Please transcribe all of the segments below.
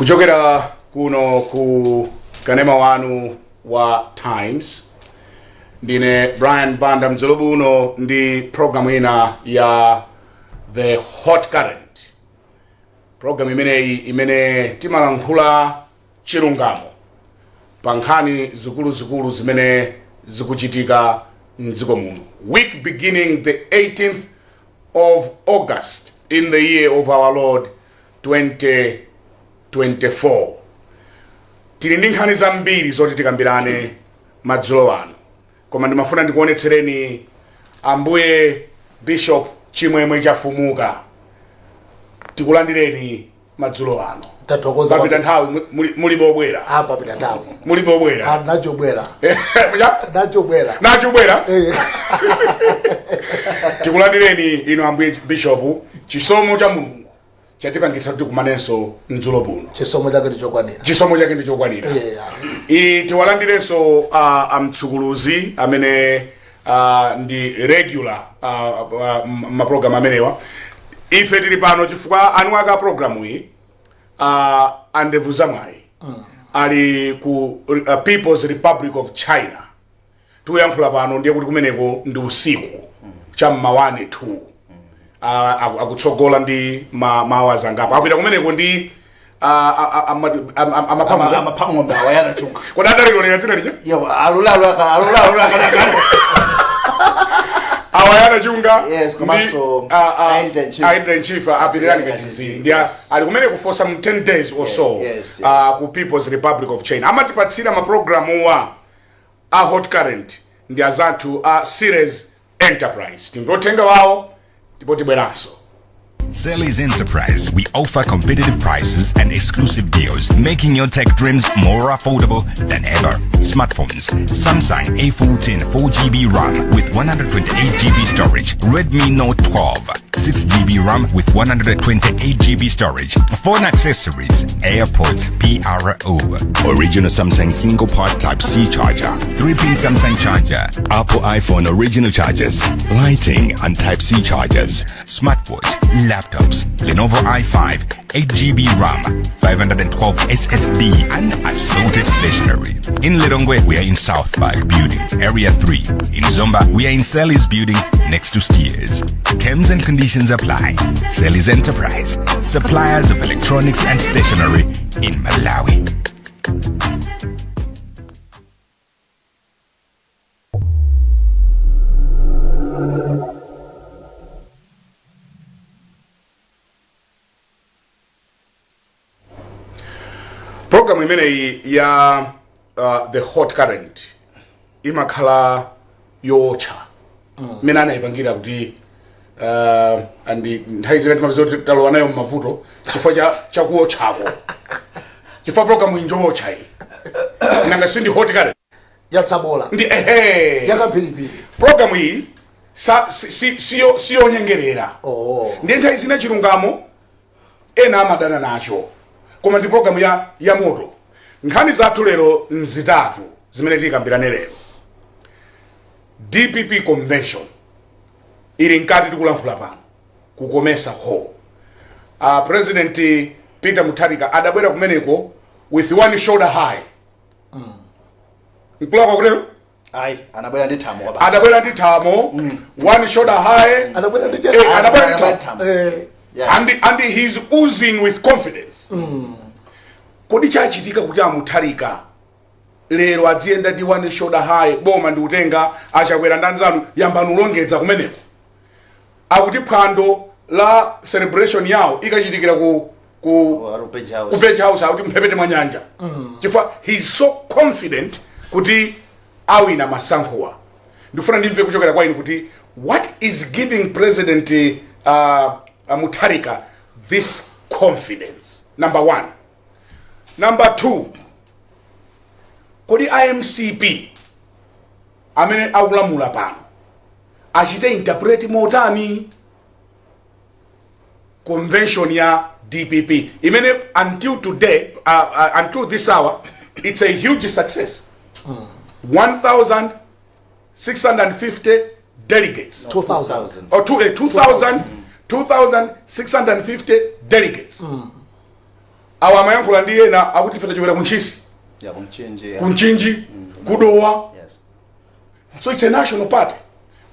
Kuchokera kuno ku kanema wanu wa Times ndine Brian Banda mzolobu uno ndi program ina ya The Hot Current. Program imene timalankhula chilungamo pa nkhani zikulu zimene zikuchitika mdziko muno. Week beginning the 18th of August in the year of our Lord 2024. Tili ndi nkhani zambiri zoti tikambirane madzulo ano. Koma ndimafuna ndikuonetsereni ambuye Bishop Chimwemwe Chafumuka. Tikulandireni madzulo ano. Tatokoza papita nthawi muli bobwera. Papita nthawi. Muli bobwera. Nachobwera. Nachobwera. Tikulandireni ino ambuye Bishop chisomo cha Mulungu chatipangitsa kuti kumanenso mdzulo buno. Chisomo chake ndichokwanira. Chisomo chake ndichokwanira. Tiwalandirenso amtsukuluzi amene ndi regular maprogram amenewa. Ife tili pano chifukwa anu aka programu iyi andevu zamwayi ali ku People's Republic of China. Tuyankhula pano ndiye kuti kumeneko ndi usiku cham'mawane 2. Akutsogola ndi mawazi angapo. Akupita kumeneko ndi amapang'ombe awayana chunga. Kodi adalilolera dzina lija? Yo alulalu akana. Awayana chunga. Yes, komanso Aidan Chief apirani kachizini. Ndia ali kumeneko for some 10 days or so ku People's Republic of China. Amatipatsira maprogramu wa Hot Current ndi azathu series Enterprise. Timbotenga wao tipoti bweranso. Sally's Enterprise, we offer competitive prices and exclusive deals, making your tech dreams more affordable than ever. Smartphones: Samsung A14 4GB RAM with 128GB storage, Redmi Note 12 6GB RAM with 128GB storage. Phone accessories: AirPods PRO, original Samsung single part Type-C charger, 3-pin Samsung charger, Apple iPhone original chargers, lighting and Type-C chargers, smartwatch, laptops, Lenovo i5, 8GB RAM, 512 SSD, and assorted stationery. In Lilongwe, we are in South Park Building, Area 3. In Zomba, we are in Sally's Building, next to Steers. Terms and conditions apply. Sally's Enterprise, suppliers of electronics and stationery in Malawi. Program imene ya The Hot Current imakhala yocha. Mina anaipangira kuti andi nthaizi timapezoti talowa nayo mmavuto chifukwa cha kuotchako. Chifukwa program injocha iyi. Nanga sindi Hot Current. Yatsabola. Ndi Yakapilipili. Program iyi siyo nyengerera. Ndi nthaizi na chilungamo ena amadana nacho. Koma ndi program ya moto. Nkhani zathu lero nzitatu zimene tikambirane lero. DPP convention ili nkati tikulankhula pano kukomesa ho. President Peter Mutharika adabwera kumeneko with one shoulder high. Nkulaka kulero? Ai, anabwera ndi thamo kwa baba. Adabwera ndi thamo, one shoulder high. Adabwera ndi thamo. And he's oozing with confidence. Kodi chachitika kuti Mutharika lero adzienda ndi one shoulder high boma ndi utenga achakwera ndanzanu yambanu longedza kumeneko. Akuti phwando la celebration yawo ikachitikira ku Page House akuti mphepete mwa nyanja. Chifukwa he's so confident kuti awina masankhowa. Ndifuna ndimve kuchokera kwa inu kuti what is giving President Mutharika this confidence? Number 1. Number 2. Kodi IMCP amene akulamula pano achite interpret motani convention ya DPP imene until today until this hour it's a huge success. 1,650 delegates. 2,000. Or 2,650 delegates. awa amayankhula ndi ena akuti ife tachokera kunchisi kunchinji kudowa. Yes. So it's a national party.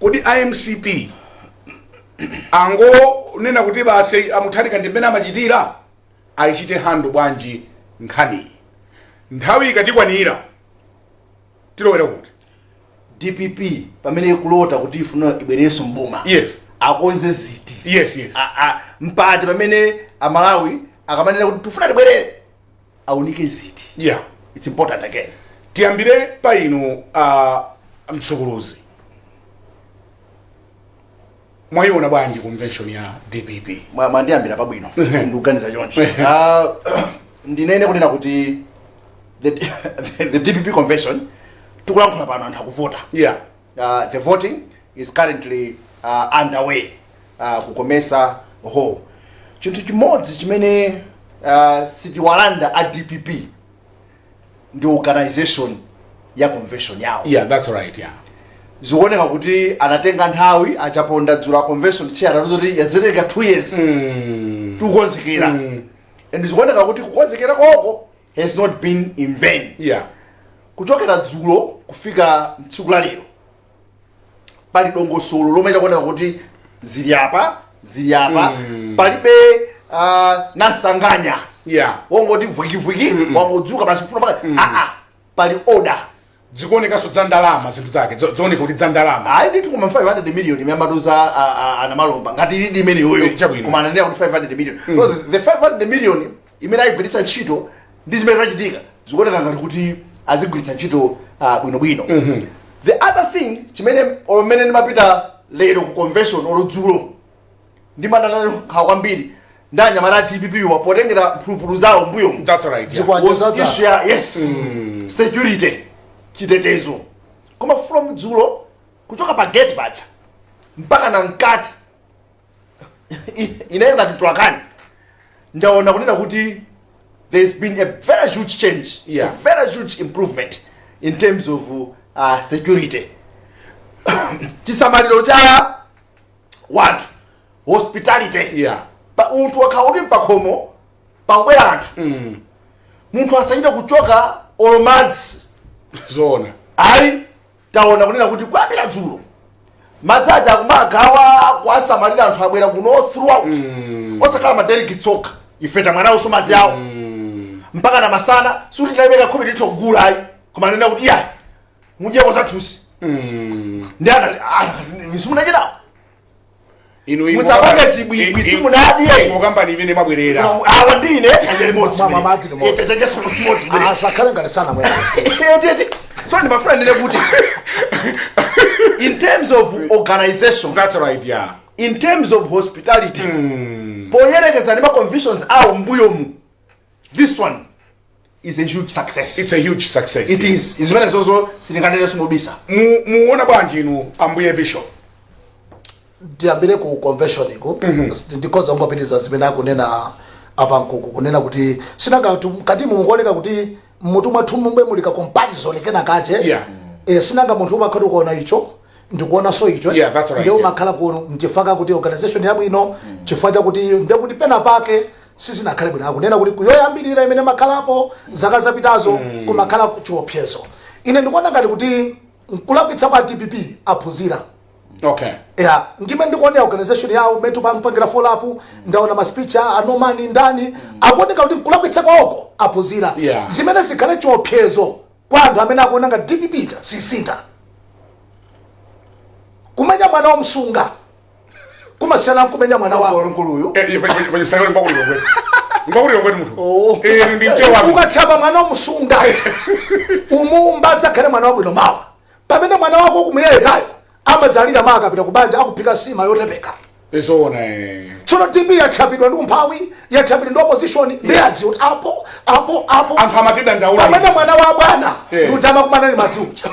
Kodi IMCP ango nena kuti basi amutharika ndi mmene amachitira ayichite hando bwanji nkhani nthawi ikatikwanira tilowera kuti DPP pamene kulota kuti ifuna ibwereso mboma. Yes. Akonze ziti. Yes. Mpati pamene amalawi akamanena kuti tufuna tibwerere aunike ziti. Yeah. It's important again. Tiyambire pa inu mtsogolozi. Mwayiona bwanji convention ya DPP? Mwandiyambira pabwino. Ndikuganiza choncho. Ndinene kunena kuti the DPP convention tukulankhula pano anthu akuvota. Yeah. The voting is currently underway. Kukomesa ho. Chinthu chimodzi chimene sitiwalanda a DPP ndi organization ya convention yawo. Yeah, that's right, yeah. Zikuoneka kuti anatenga nthawi achaponda dzula convention chair kuti yazereka 2 years. Tukonzekera. And zikuoneka kuti kukonzekera koko has not been in vain. Yeah. Kuchokera dzulo kufika tsiku la lero pali dongosolo lomwe chakuoneka kuti zili apa palibe nasanganya. Yeah. Wongoti vwiki wangodzuka basi kufuna paka pali order. Zikuoneka so dzandalama zinthu zake zooneka kuti dzandalama. Ayi nditi kuma 500 million imamaduza anamalomba ngati idi imene yoyo kuma ananena kuti 500 million. So the 500 million imene ayigwiritsa ntchito ndi zimene zachitika zikuoneka ngati kuti azigwiritsa ntchito bwinobwino. The other thing chimene omene ndimapita lero ku convention olodzulo ndimadana kwambiri ndanyamala DPP wapotengera mphulupulu zawo mbuyo. That's right. Yeah. Yes. Security chitetezo. Koma from dzulo kuchoka pa gate bacha mpaka na mkati inaenda kitwakani ndaona kunena kuti there's been a very huge change. Yeah. A very huge improvement in terms of security. Chisamaliro cha watu, hospitality. Yeah. Pa untu wakaudi mpakomo pa ubwera anthu. Muntu asayida kuchoka olomadzi Zona. ayi taona kunena kuti kwapira dzulo madzaja akumagawa kwasamalira anthu abwera kuno throughout. Osakhala maderiki tsoka ifeta mwana uso madzi awo mpaka na masana suti taibeka khobi litho kugula ayi koma nena kuti iya mujeko zathusi. Ndi ana visumuna chinawo Inu musapanga chibwi simunadi mukambani imene mabwerera. Awa ndine kanjeri motsi. Madzi limodzi. Itetekeso motsi. Asakhala ngati sana mwe. So ndi mafuna ndine kuti in terms of organization. That's right, yeah. In terms of hospitality. Poyerekeza ndi ma conventions awo mbuyo mu. This one is a huge success. It's a huge success. It is. Izimene zozo silinganele sumobisa. Muona bwanji inu ambuye bishop? Tiyambire ku convention iko ndikoza ngopitiriza zimene akunena Pankuku kunena kuti sinanga kati mukuoneka kuti mutu mwathu mumbe mulika comparison kena kache. Yeah. Sinanga munthu umakhati kuona icho ndikuona so icho. Yeah, that's right. Ndio umakhala kuno mchifaka kuti organization yabwino chifukwa kuti ndekuti pena pake sisi nakhale bwino akunena kuti kuyoyambirira imene makhalapo zaka zapitazo kumakhala chiopsezo. Ine ndikuona ngati kuti kulapitsa kwa DPP aphunzira. Okay. Yeah, ngime ndikuona organization yawo metu pangira follow up ndaona ma speech anomani ndani akuoneka kuti kulakwitsa kwako aphunzira. Yeah. Zimene zikhale chiopsezo kwa anthu amene akuona ngati DPP sisinta. Kumenya mwana wamsunga kumasiyana kumenya mwana wako nkuluyo. Sayole mpakuliro kwetu. Mpakuliro kwetu munthu. Ndi mchewa. Ukathaba mwana wamsunga umumbatsa khale mwana wabwino mawa. Pamene mwana wako kumuyekayo amadzalira maka apita kubanja akupika sima yorebeka. Ezona Tsono DPP yathapidwa ndi umphawi, yathapidwa ndi opposition, ndiyazi kuti apo. anthu amatida ndaula. Pamene mwana wa bwana ndutama kumana ni madziucha.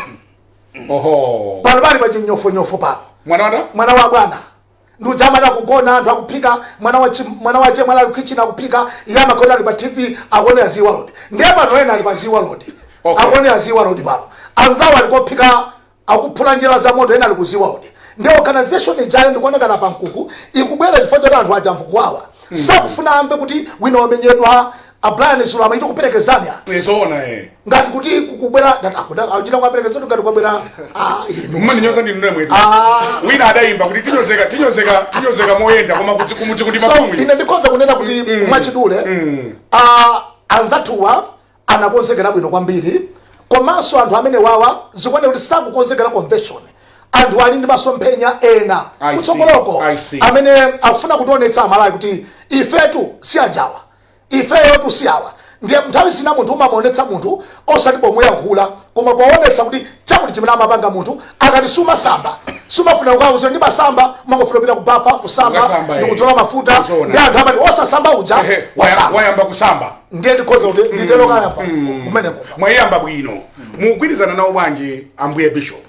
Oho. Pano bali pa nyofo pano. Mwana wa bwana. Ndutama na kugona anthu akupika mwana wache mwana kitchen akupika iyama kona ali pa TV akone aziwa road. Ndiye pano ena ali pa ziwa road. Akone aziwa road pano. Anzawa alikopika akuphula njira za moto ena ali kuziwa road. Ndiye organization ijayo ndikuona kana Pankuku ikubwera chifukwa cha anthu aja mvukwawa. Sakufuna amve kuti wina wamenyedwa Brian Sulama ito kuperekezania Zona ngati kuti kubwera achita kwaperekezana ngati kwabwera mmani nyoza ndi nne mwetu wina adaimba kuti tinyozeka moyenda koma kuti kuti mafumuli ine ndikhoza kunena kuti mwachidule anzathuwa anakonzekera bwino kwambiri komanso anthu amene wawa zikuoneka kuti sakukonzekera convention anthu ali ndi masomphenya ena kutsogoloko amene akufuna kutionetsa amalawi kuti ifetu si ajawa ifeyo si awa ndiye nthawi zina munthu umamuonetsa munthu osati pomwe yankhula koma poonetsa kuti chakuti chimene amapanga munthu akati sumasamba sumafuna kukauza ndi masamba mangofuna kupita kubafa kusamba ndi kudzola mafuta ndi anthu amati osasamba uja wayamba kusamba ndiye ndikhoza kuti nditero kaya pa kumeneko mwayamba bwino mugwirizana nawo bwanji ambuye bishop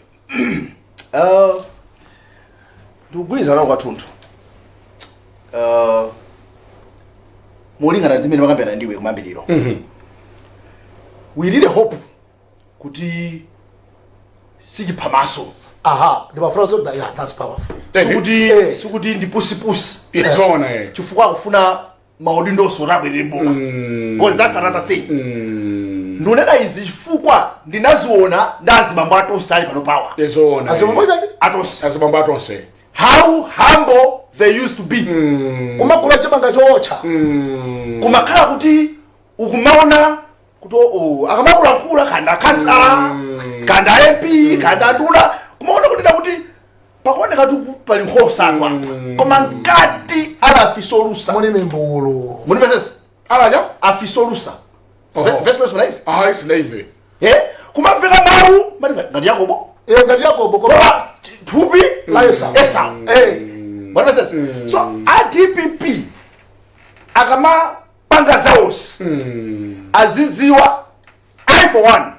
ndikugwirizana nawo kwathunthu mulingana ndimene makambirana ndiwe kumambiriro we really hope kuti sichiphamaso ndimafuna zoti yeah, that's powerful sikuti ndi pusipusi zona chifukwa akufuna maudindo rabwere mboma because that's another thing ndunena izi chifukwa ndinaziona ndazibambo atonse ali pano pawa zona azibambo atonse how humble they used to be kumakula chimanga chootcha kumakhala kuti ukumaona kuti akamakula kanda kasala kanda MP kanda nduna kumaona kuti pakuoneka kuti pali nkhosa athu apa koma ngati ala afisolusa muli mimbulu muli verses alaja afisolusa verse live it's live kumaveka mawu ngati Yakobo ngati Yakobo koma thupi la Esau muli verses so ADPP akama panga zawos azidziwa I for one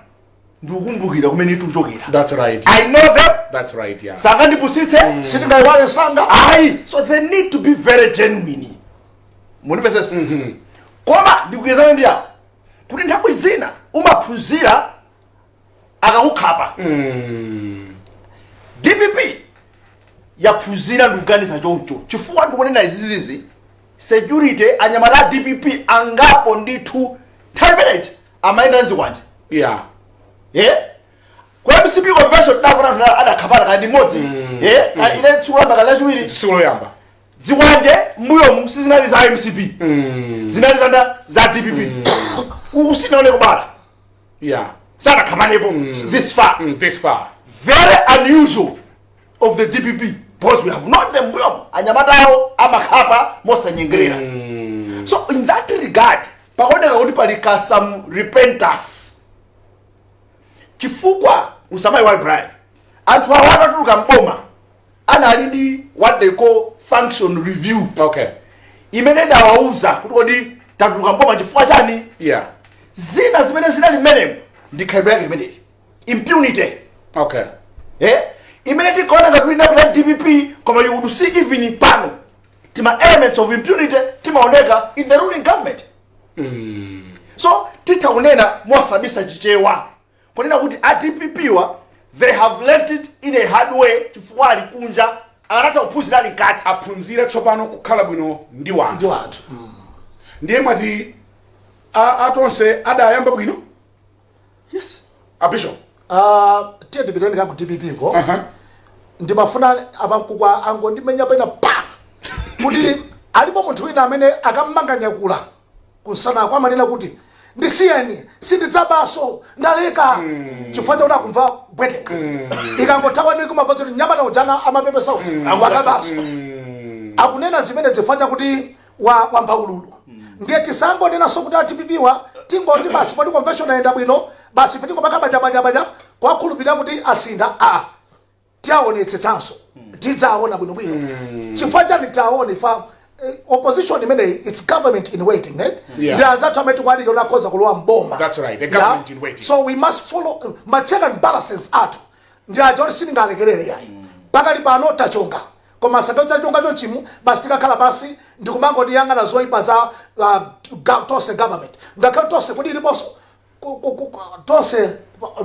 ndikukumbukira kumene tikuchokera that's right I know them that's right yeah sanga ndipusitse sitingaiwale sanga so they need to be very genuine muli verses koma ndikuyezana ndi awo kuti nthawi zina umaphunzira akakukhapa DPP yaphunzira ndikuganiza choncho chifukwa ndikunena izizizi security anyamata DPP angapo ndithu nthawi imeneyi amayenda nzikwanje kwa MCP convention nakona adakhapana kandi modzi ile tsulamba kalachiwiri tsulo yamba dzikwanje mbuyo sizinali za MCP zinali za DPP ukusinaone kubala sana khamanepo this far very unusual of the DPP because we have known them mbuyo anyamatawo amakhapa mosanyengerera so in that regard pakoneka kuti palika some repentance chifukwa usamai wa Brian anthu awo atatuluka mboma anali ndi what they call function review imene dawauza kuti kodi tatuluka mboma chifukwa chani zina zimene zinali mmenemo ndikhalidwe yake imeneyi impunity imene tikaona ngati linapita DPP koma you would see even pano tima elements of impunity timaoneka in the ruling government so titaunena mosabisa chichewa kunena kuti ADPP wa they have learned it in a hard way chifukwa ali kunja akatata kuphunzira ali kati aphunzire tsopano kukhala bwino ndi wanthu ndiye mwati atonse adayamba bwino yes abisho tiye ndipitani ku DPP ko ndimafuna apakukwa angondimenya pena pa kuti alipo munthu wina amene akammanganyakula kusana kwa manena kuti ndisiyeni sindidzabaso ndaleka chifukwa chakuti akumva bweteka ikangothawa ndi kumva kuti nyamata ujana amapepesa uti wakabaso akunena zimene zifukwa chakuti wamva ululu ndiye tisangonenaso kuti atipipiwa tingoti basi poti convention ayenda bwino basi fiti kupaka bajabajabaja kwakhulupirira kuti asinda tiaonetse chanso tidzaona bwinobwino chifukwa chani taone fa opposition imeneyi it's government in waiting Yeah. There's that time to wadi yona koza kulowa mboma. That's right, the government in waiting. So we must follow my check and balances atu. Ndia jori sininga alegerere yai. Pakali pano tachonga. Koma sakauta chonga chonchimu basi tikakhala basi ndikumango ndiyanga na zoipa za tose government. Ngakhala tose kodi iliposo tose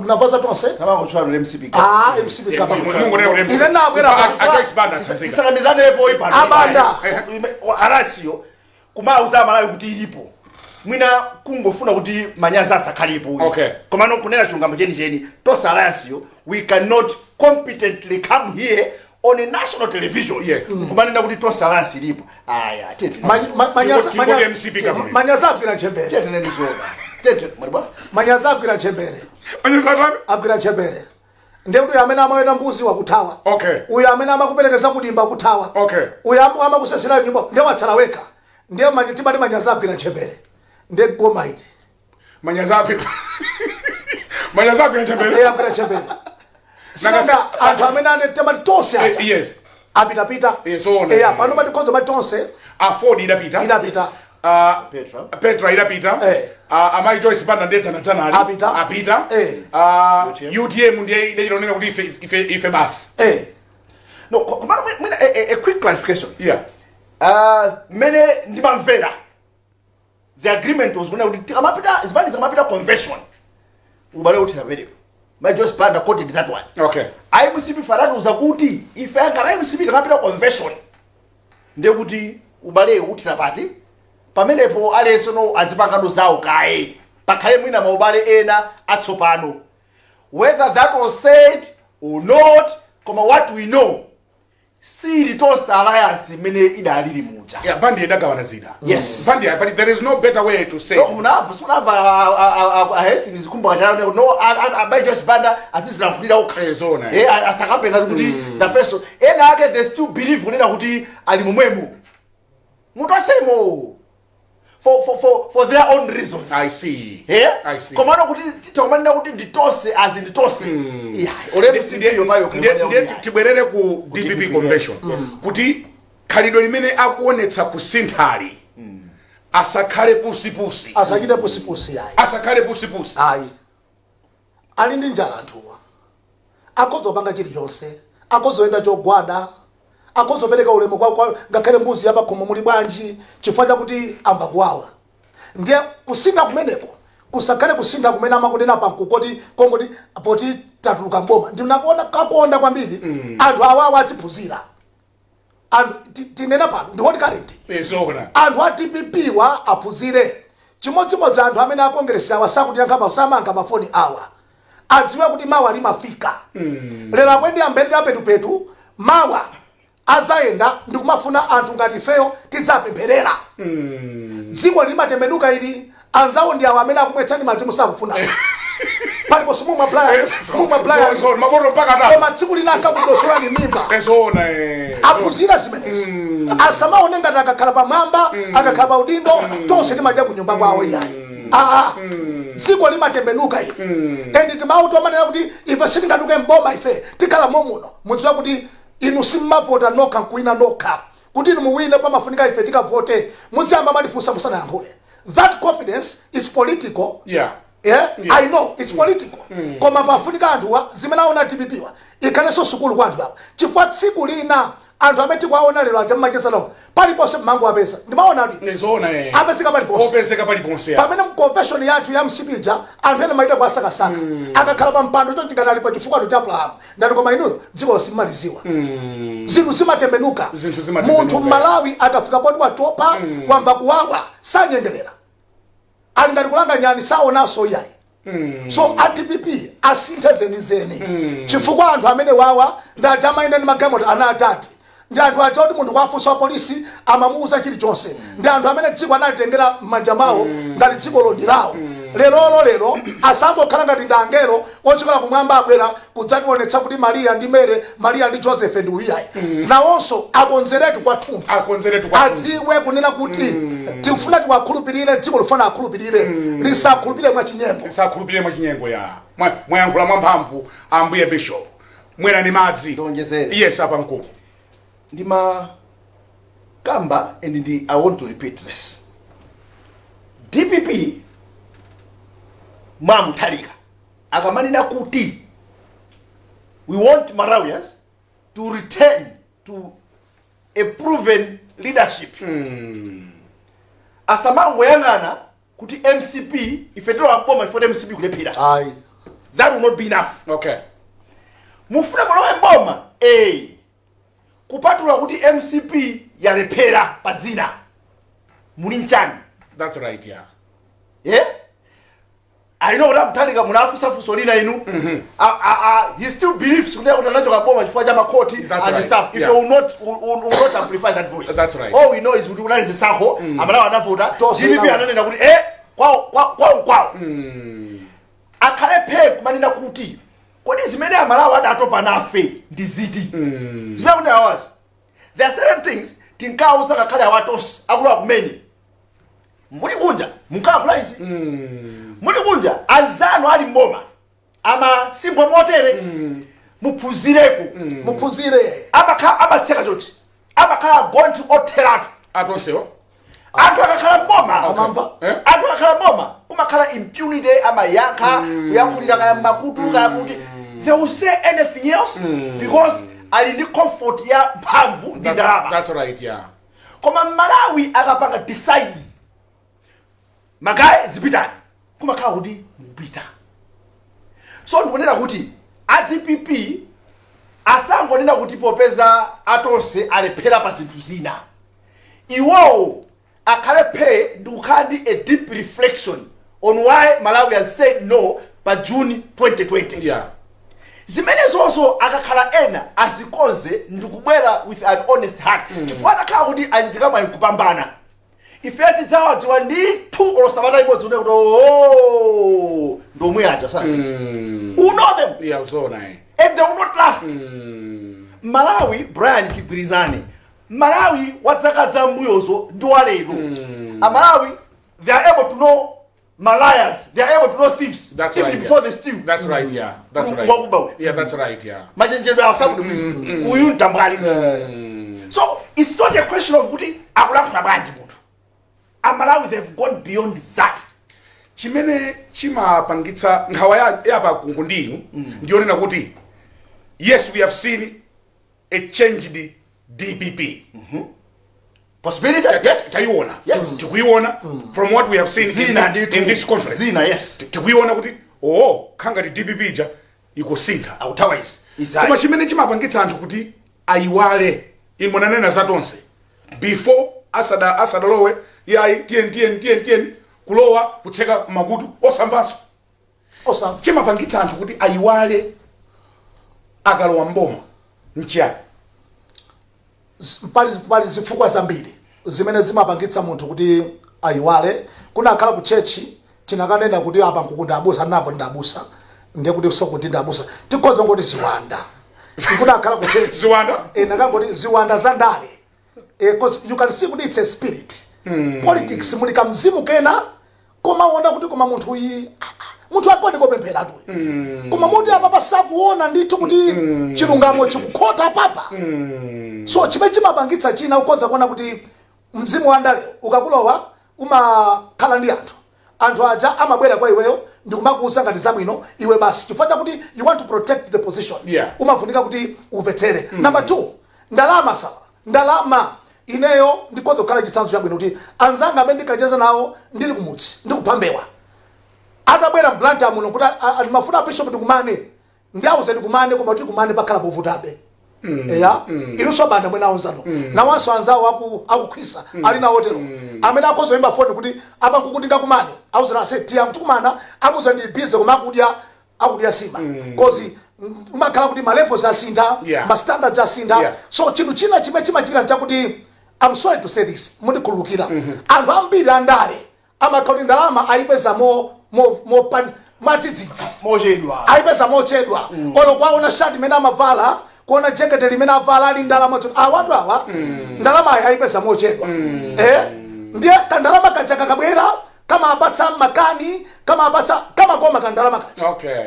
mnavaza tose kama kuchwa MCP MCP government ile na bwera tisakamizane hapo ipa Banda arasio kumauza malawi kuti ilipo mwina kungofuna kuti manyazi asakhalipo. Okay. Komano kunena chungamo cheni Tosa Alliance yo, we cannot competently come here on a national television. Yeah. Kumanena kuti Tosa Alliance ilipo. Aya, manyazi agwira chembere. Tete nenizoga. Tete mwaliba. Manyazi agwira chembere. Manyazi agwira chembere. Ndiye uyo amene amaweta mbuzi wa kuthawa. Okay. Uyo amene amakuperekeza kudimba kuthawa. Okay. Uyo amakusesera nyumba ndiye watsala weka. Ndiye manyitibali manyazi agwira chembere. Ndiye goma iti. Manyazi agwira chembere. Ndiye agwira chembere. Sanga anthu amene anetema tonse aja. Yes. Apita. Yes, ona. Pano matikonzo matonse. Afford idapita. Petra idapita. Amai Joyce Banda ndeta natanali. Apita. UTM ndiye ilonena kuti ife basi. No, komano a quick clarification. Yeah. Mene ndimamvera. The agreement was gonna amapita convention. Ubale uthina verepo. My just Banda quoted that one. Okay. IMCP faradu zakuti ife angara IMCP ngapita convention. Ndiye kuti ubale uthina pati. Pamenepo alesono azipangano zawo kae. Pakhale mwina maubale ena atsopano. Whether that was said or not, koma what we know. See Tosa Alliance mene idalili muja. Yeah, Bandi edagawana zida. Yes. Bandi, but there is no better way to say. No, munava Hastings kumba kachana no abai just Banda atizira kulira ukha. Zona. Asakape ngati kuti the first ena ake they still believe kunena kuti ali mumwemo. Mutu asemo. For their own reasons. I see. Yeah? I see. Komano kuti titomanina kuti nditose as nditose. Yeah. Olemu sindiyo mayo tibwerere ku DPP convention. Kuti khalidwe limene akuonetsa kusinthali. Asakhale pusipusi. Asachite pusipusi yayi. Asakhale pusipusi. Ayi. Ali ndi njala anthuwa. Akozopanga chilichonse. Akozoenda chogwada. Akozopereka ulemu kwa ngakhale mbuzi yapakhomo muli bwanji chifukwa chakuti amva kuwawa. Ndiye kusintha kumeneko kusakhale kusintha kumene amakunena Pankukoti kongoti poti tatuluka mboma ndinakuona kakonda kwambiri anthu awawa aziphunzira anthu tinena pano ndikoti current anthu a DPP wa aphunzire chimodzimodzi anthu amene akongresi awa sakutiyankha samanga mafoni awa adziwe kuti mawa limafika lero akwendi ambendera petupetu mawa azayenda ndikumafuna anthu ngati ifeyo tidzapempherera dziko limatembenuka ili anzawo ndi awo amene akumwetsani madzi musakufuna palipo simumwa playa makoto mpaka ta koma tsiku lina akakudosora ni mimba aphunzira zimenezi asamaone ngati akakhala pamwamba akakhala pa udindo tonse timadya kunyumba kwawo iyayi dziko limatembenuka ili endi timauto amanena kuti ife sitingatuke mboma ife tikhala momuno mudziwa kuti inu simavota nokha nkuwina nokha kuti inu muwine pamafunika ife tikavote mudziyamba matifunsa musanayankhule. That confidence is political. Yeah. I know it's political. Koma pafunika anthuwa zimene aona DPP wa ikhalenso sukulu kwa anthu awa chifukwa tsiku lina anthu amene tikuwaona lero aja mmachesa nawo paliponse mmango wapeza ndimaona kuti apezeka paliponse pamene mconvention yathu ya msipija anthu ene maita kwasakasaka akakhala pa mpando chonchi ngati ali pa chifukwa cha Abrahamu ndati koma inuyo dziko simaliziwa zinthu zimatembenuka munthu m'Malawi akafika poti watopa wamba kuwawa sanyengerera ali ngati kulanga nyani saonanso yayi so DPP asinthe zenizeni chifukwa anthu amene wawa ndaja amaenda ndi magamoti ana atati ndi anthu aja kuti munthu kwafunsa wa polisi amamuuza chilichonse ndi anthu amene dziko analitengera m'manja mwawo ngati dziko londirawo lero asangokhala ngati ndangelo ochokera kumwamba abwera kudzationetsa kuti Maria ndi Mary, Maria ndi Joseph ndi uyiyayi nawonso akonzeretu kwathunthu adziwe kunena kuti tikufuna tiwakhulupirire dziko lifuna akhulupirire lisakhulupirire mwachinyengo ya mwayankhula mwamphamvu ambuye Bishop mwera ni madzi yes Pankuku ndima kamba and I want to repeat this. DPP Talika akamanina kuti we want Malawians to return to a proven leadership. Asamango yangana kuti MCP ifetero amboma ifo MCP kulepira. That will not be enough. Okay. Mufuna molowe mboma kupatula kuti MCP yalepera pazina muli nchani. That's right, yeah. Yeah? I know what Mutharika munafusa fusolina inu. He still believes kuti anachoka boma chifukwa cha makoti and stuff. If you will not amplify that voice. That's right. All we know is kuti unali zisankho amalawa anavuta. DPP ananena kuti kwao. Akhale phe kumanena kuti kodi zimene amalawa adatopa nafe ndi ziti. Zimene kuti awazi. There are certain things tinkauza ngakhale awatos akuluwa kumene. Muli kunja munkafula izi. Muli kunja azano ali mboma ama simple motere mupuzireko mupuzire abatseka choti abakhala gonti otheratu atonsewo atu akakhala mboma amamva atu akakhala mboma kumakhala impunity amayankha kuyankhulira kaya makutu kaya kuti they will say anything else because ali ndi comfort ya mphamvu ndi ndalama. That's right, yeah. Koma Malawi akapanga decide magaye zipitani kumakhala kuti mpita. So ndikunena kuti ADPP asangonena kuti popeza atonse alephera pa zinthu zina. Iwowo akhale phe ndikukhala ndi a deep reflection on why Malawi has said no pa June 2020. Yeah. Zimenezonso akakhala ena azikonze ndikubwera with an honest heart. Chifukwa akakhala kuti achitika mwa kupambana. Ifeti zawadziwa ndithu olosabata ibodzi une kuti ndomwe aja sana siti. Who know them? Yeah, so nice. And they will not last. Malawi, Brian Tigwirizane. Malawi wadzakadza mbuyozo ndi walero. Malawi, they are able to know malliars. They are able to know thieves. That's even right, before yeah. they steal. That's right, yeah. That's right. Yeah, that's right, yeah. Machenjero asabu uyu ntambali. So, it's not a question of kuti akulankha bwanji munthu. Malawi, they've gone beyond that. Chimene chimapangitsa nkhawa yapa kungundinu ndionena kuti yes, we have seen a changed DPP. Possibility? Yes. Taiwana. Yes. Tikuiona from what we have seen in this conference. Zina, yes. Tikuiona kuti khanga di DPP ja ikosintha. Otherwise, koma chimene chimapangitsa anthu kuti ayiwale imonanena zatonse before asadalowe yayi tien kulowa kutseka makutu osambanso chimapangitsa anthu kuti ayiwale akalowa mboma nchiyani. pali zifukwa zambiri zimene zimapangitsa munthu kuti ayiwale. Kunakhala ku chechi tinakanena kuti apa Pankuku ndabusa navo ndabusa ndiye kuti sokuti ndabusa tikhoza ngoti ziwanda. Kunakhala ku chechi ziwanda nakangoti ziwanda zandale because you can see kuti it's a spirit. Politics mulika mzimu kena koma wonda kuti koma munthu iyi munthu akoni kopemphera tu koma muti apa pasakuona ndithu kuti chilungamo chikukhota papa. So chimene chimapangitsa china ukoza kuona kuti mzimu wandale ukakulowa umakhala ndi anthu aja amabwera kwa iweyo ndikumakuuza ngati zabwino iwe basi chifukwa chakuti you want to protect the position. Umafunika kuti umvetsere. Number 2, ndalama ineyo ndikoza kukhala chitsanzo chabwino kuti anzanga amene ndikacheza nawo ndili kumudzi ndikupambewa atabwera mblanta muno kuti mafuna bishop ndikumane ndiauze ndikumane koma kuti kumane pakhala povutabe. Inuso banda mwena onzano nawanso anzawo akukhwisa ali na hotelo amene akozoyimba foni kuti apa Pankuku ndingakumane auze na set ya mtukumana amuze ndi busy koma akudya sima kozi umakhala kuti ma levels asintha ma standards asintha. So chinthu china chimene chimachita chakuti I'm sorry to say this mundikhululukira anthu ambiri andale amakhala kuti ndalama ayipeza mwadzidzidzi mochedwa ayipeza mochedwa olo kwaona shati imene amavala kuona jacket limene avala ali ndalama zoti awatu awa ndalama ayipeza mochedwa. Ndiye kandalama kaja kakabwera kama apatsa makani kama apatsa kama koma kandalama kaja. Okay.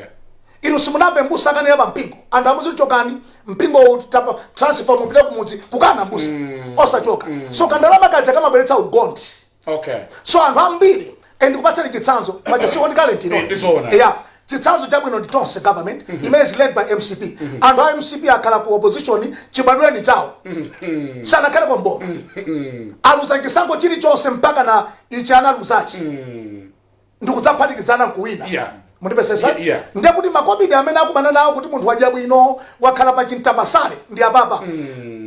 Inu simunamve mbusa kanena pa mpingo anthu amuzi chokani mpingo utapa transform mpita kumudzi kukana mbusa osachoka. So kandalama kaja kama bweretsa ugondi. Okay. So anthu ambiri ndikupatsani chitsanzo maja si only talent chitsanzo chabwino ndi tonse government imene is led by MCP. Anthu a MCP akhala ku opposition chibadweni chawo sanakhala kwa mboma aluza chisankho chilichonse mpaka na ichi analuzachi ndikudzaphatikizana kuwina. Mundipesesa ndiye kuti makobidi amene akumana nawo kuti munthu wadya bwino wakhala pa chintabasale ndi apapa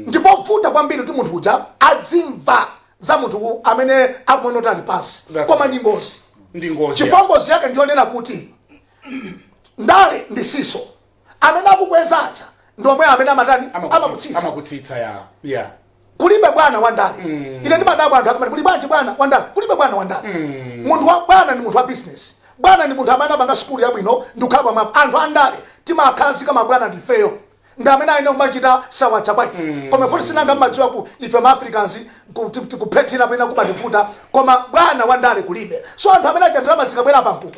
ndipo vuta kwambiri kuti munthu uja adzimva za munthu amene akumana ali pansi koma ndi ngozi chifongozi yake ndionena kuti ndale ndi siso amene akukwezacha ndomwe amene amatani amakutsitsa ya kulibe bwana wa ndale ine ndimadabwa anthu akamati kuli bwanji bwana wa ndale kulibe bwana wa ndale munthu wa bwana ni munthu wa business bwana ni munthu amene apanga skulu yabwino ndi kukhala pamwamba anthu andale timakhalazika mabwana ndifeyo ndi amene aine kumachita sawacha kwaife koma futi sinanga mmadziwa ku ife ma-Africans kuphetira pena kumatifuta koma bwana wa ndale kulibe so anthu amene acha ndalama zikabwera Pankuku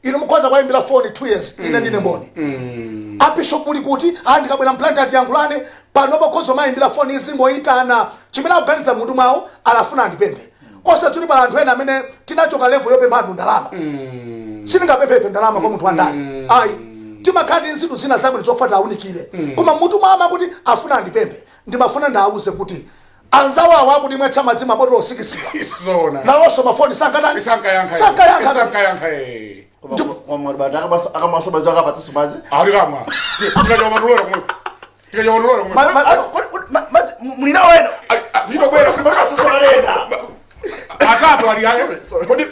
inu mukhoza kwayimbira phone 2 years ine ndine mboni abishop muli kuti ndikabwera mplanti atiyankhulane panopo khozo mayimbira phone izingoyitana chimene akuganiza munthu mwawo alafuna andipemphe ose tuli pala anthu ena amene tinachoka level yopempha anthu ndalama sindingapemphe ndalama kwa munthu wa ndale ayi timakhati nzitu zina zabwino zofata aunikire koma munthu mwama kuti afuna andipemphe ndimafuna ndawuze kuti anzawawo akuti mwetsa madzi mabotolo osikisika nawonso mafoni sankayankha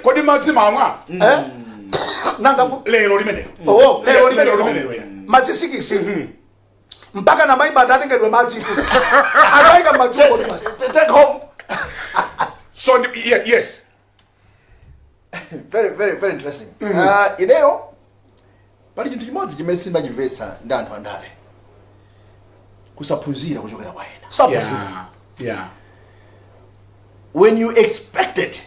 kodi madzi mamwa nanga lero limene madzi sikisi mpaka na maibanda atengedwe madzi tu akaika majuko take home. So yes. Very interesting. Ineo pali chinthu chimodzi chimene simachimvetsa ndi anthu andale kusaphunzira kuchokera kwa ena. Yeah. When you expected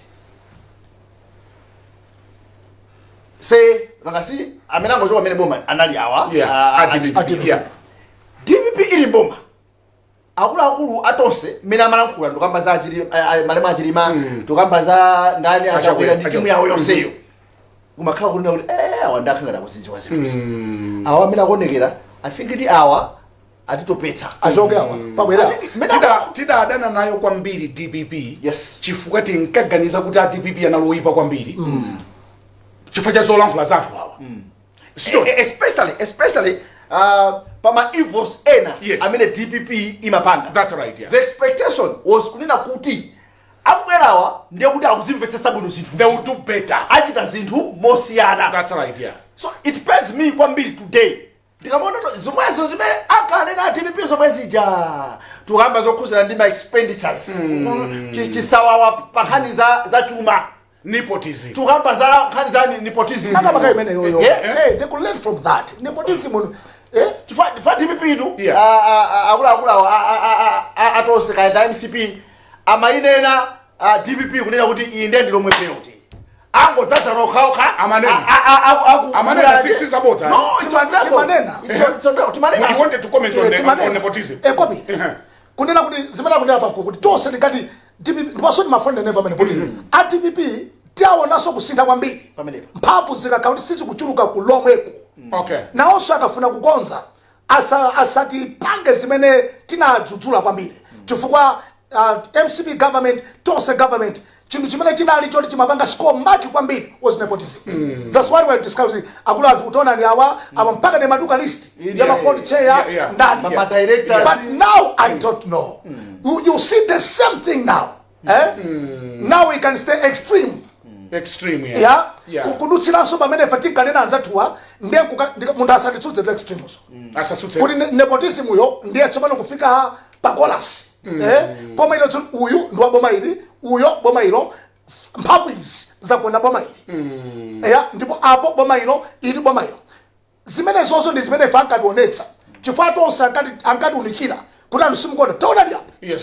say ngasi amene angochoka amene boma anali awa DPP ili mboma akulu atonse mena amalankhula ndokamba za malema achilima tokamba za ndani achakwera ndi timu yawo yonseyo kumakhala kunena kuti awa ndakhangana kuzinjiwa zinthu awa amene akuonekera I think ndi awa atitopetsa achoke awa pabwera tidadana nayo kwambiri DPP yes chifukwa tinkaganiza kuti DPP analoyipa kwambiri chifukwa cha zolankhula zathu awa especially pama evils ena amene DPP imapanga. That's right, yeah. The expectation was kunena kuti akubwerawa ndiye kuti akuzimvetsetsa bwino zinthu. They will do better. Achita zinthu mosiyana. That's right, yeah. So it pains me kwambiri today. Ndikamona zomwezo zimene akanena DPP zomwezija tukamba zokhuzana ndi ma expenditures. Chisawawa pankhani za chuma. Nepotism. Tukamba za nkhani za nepotism. Nanga imene yoyo. Hey, they could learn from that. Nepotism fa DPP tu akula atonse kaenda MCP amainena DPP kunena kuti inde ndilomwe penalty angodzaza nokhaokha amanena sisi zabodza no timanena we wanted to comment on nepotism copy kunena kuti zimene kunena Pankuku kuti tonse ndikati DPP ndipasoni mafone never amene kuti DPP tiawonaso kusintha kwambiri mphamvu zikakauti sizikuchuluka kulomweko. Okay. Naonso akafuna kukonza asati pange zimene tinadzudzula kwambiri chifukwa MCP government tonse government chinthu chimene chinali choti chimapanga score maki kwambiri was nepotism. That's why we're discussing akula anthu utaona ni awa mpaka ne maduka list ya mapoli chair ndani mama directors. But now I don't know. You see the same thing now. Now we can stay extreme kudutsiranso pamene patikanena anzathuwa ndiye munthu asatitsutse the extremes kuti nepotism uyo ndiye tsopano kufika pa chorus boma ilo uyu ndi wa boma ili uyo boma ilo mphamvu izi zakuona boma ili ndipo apo boma ilo ili boma ilo zimene zonso ndi zimene ife ankationetsa chifukwa tonse ankatiunikira kuti anthu simukona taona ndi apa